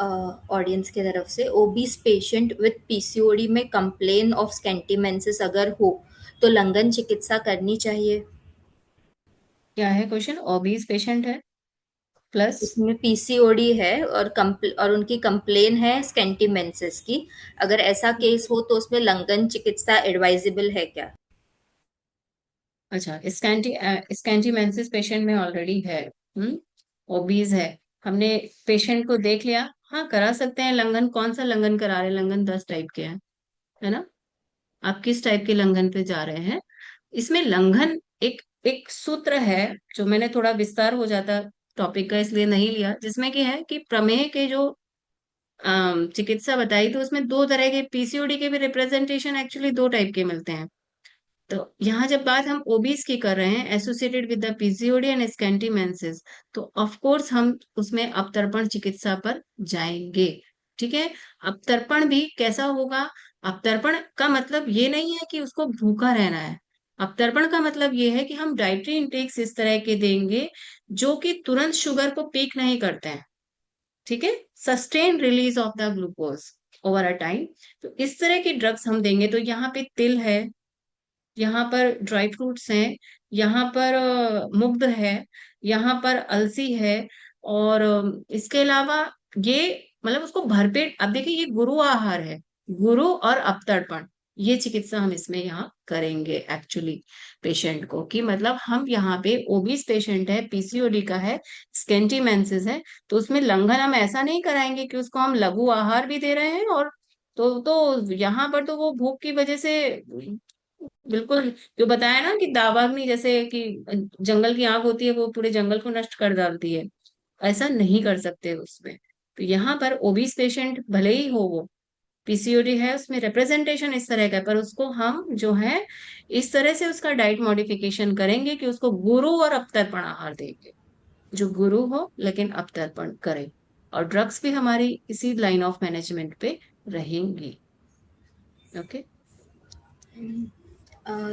ऑडियंस की तरफ से, ओबीस पेशेंट विद पीसीओडी में कंप्लेन ऑफ स्कैंटीमेंसिस अगर हो तो लंगन चिकित्सा करनी चाहिए? क्या है क्वेश्चन? ओबीज पेशेंट है प्लस? उसमें पीसीओडी है और उनकी कंप्लेन है स्कैंटीमेंसिस की, अगर ऐसा केस हो तो उसमें लंगन चिकित्सा एडवाइजेबल है क्या? अच्छा, स्कैंटीमेंसिस पेशेंट में ऑलरेडी है, ओबीज है, हमने पेशेंट को देख लिया, हाँ करा सकते हैं लंघन। कौन सा लंघन करा रहे हैं? लंघन 10 टाइप के हैं, है ना। आप किस टाइप के लंघन पे जा रहे हैं? इसमें लंघन एक एक सूत्र है, जो मैंने थोड़ा विस्तार हो जाता टॉपिक का इसलिए नहीं लिया, जिसमें कि है कि प्रमेह के जो चिकित्सा बताई, तो उसमें दो तरह के पीसीओडी के भी रिप्रेजेंटेशन एक्चुअली दो टाइप के मिलते हैं। तो यहाँ जब बात हम ओबीज की कर रहे हैं associated with the PCOD and scanty menses, तो ऑफ कोर्स हम उसमें अवतर्पण चिकित्सा पर जाएंगे, ठीक है। अवतर्पण भी कैसा होगा? अवतर्पण का मतलब ये नहीं है कि उसको भूखा रहना है। अवतर्पण का मतलब ये है कि हम डाइटरी इंटेक्स इस तरह के देंगे जो कि तुरंत शुगर को पीक नहीं करते हैं, ठीक है। Sustain release of the glucose over a time. तो इस तरह की ड्रग्स हम देंगे। तो यहाँ पे तिल है, यहाँ पर ड्राई फ्रूट्स हैं, यहाँ पर मुग्ध है, यहाँ पर अलसी है, और इसके अलावा ये मतलब उसको भरपेट, अब देखिए ये गुरु आहार है, गुरु और अवतर्पण, ये चिकित्सा हम इसमें यहाँ करेंगे एक्चुअली पेशेंट को, कि मतलब हम यहाँ पे ओबीस पेशेंट है, पीसीओडी का है, स्केंटीमेंसिस है, तो उसमें लंघन हम ऐसा नहीं कराएंगे कि उसको हम लघु आहार भी दे रहे हैं, और तो यहाँ पर तो वो भूख की वजह से बिल्कुल, जो बताया ना कि दावाग्नि जैसे कि जंगल की आग होती है, वो पूरे जंगल को नष्ट कर डालती है, ऐसा नहीं कर सकते उसमें। तो यहाँ पर ओबीस पेशेंट भले ही हो वो पीसीओडी है, उसमें रिप्रेजेंटेशन इस तरह का है, पर उसको हम जो है इस तरह से उसका डाइट मॉडिफिकेशन करेंगे कि उसको गुरु और अवतर्पण आहार देंगे, जो गुरु हो लेकिन अवतर्पण करे। और ड्रग्स भी हमारी इसी लाइन ऑफ मैनेजमेंट पे रहेंगी, ओके।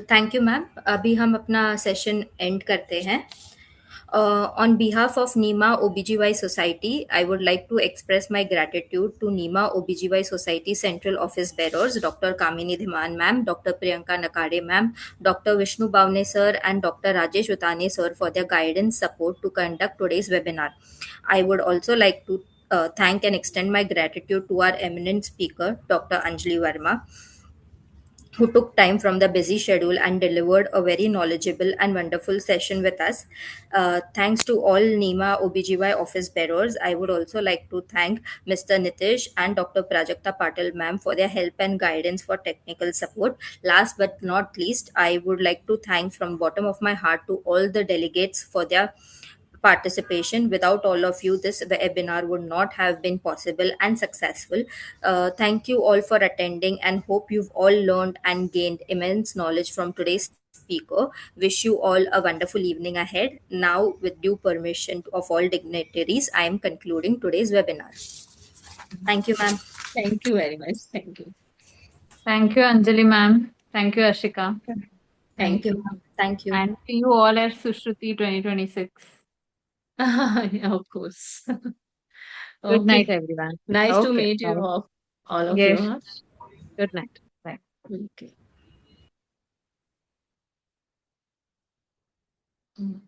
Thank you ma'am. अभी हम अपना सेशन एंड करते हैं। On behalf of NEMA OBGY Society, I would like to express my gratitude to NEMA OBGY Society Central Office Bearers, Dr. Kamini Dhiman ma'am, Dr. Priyanka Nakade ma'am, Dr. Vishnu Bhavne sir, and Dr. Rajesh Utane sir for their guidance support to conduct today's webinar. I would also like to thank and extend my gratitude to our eminent speaker, Dr. Anjali Verma. who took time from the busy schedule and delivered a very knowledgeable and wonderful session with us. Thanks to all NEMA OBGY office bearers. I would also like to thank Mr. Nitish and Dr. Prajakta Patil ma'am for their help and guidance for technical support. Last but not least, I would like to thank from bottom of my heart to all the delegates for their participation. Without all of you, this webinar would not have been possible and successful. Thank you all for attending and hope you've all learned and gained immense knowledge from today's speaker. Wish you all a wonderful evening ahead. Now, with due permission of all dignitaries, I am concluding today's webinar. Thank you, ma'am. Thank you very much. Thank you. Thank you, Anjali ma'am. Thank you, Ashika. Thank Thank you, you. ma'am. Thank you. And see you all at Sushruti 2026. Yeah, of course. Good night, Okay. everyone. Nice to Okay. meet you Bye. all of you. Yes. Huh? Good night. Bye. Okay. Mm.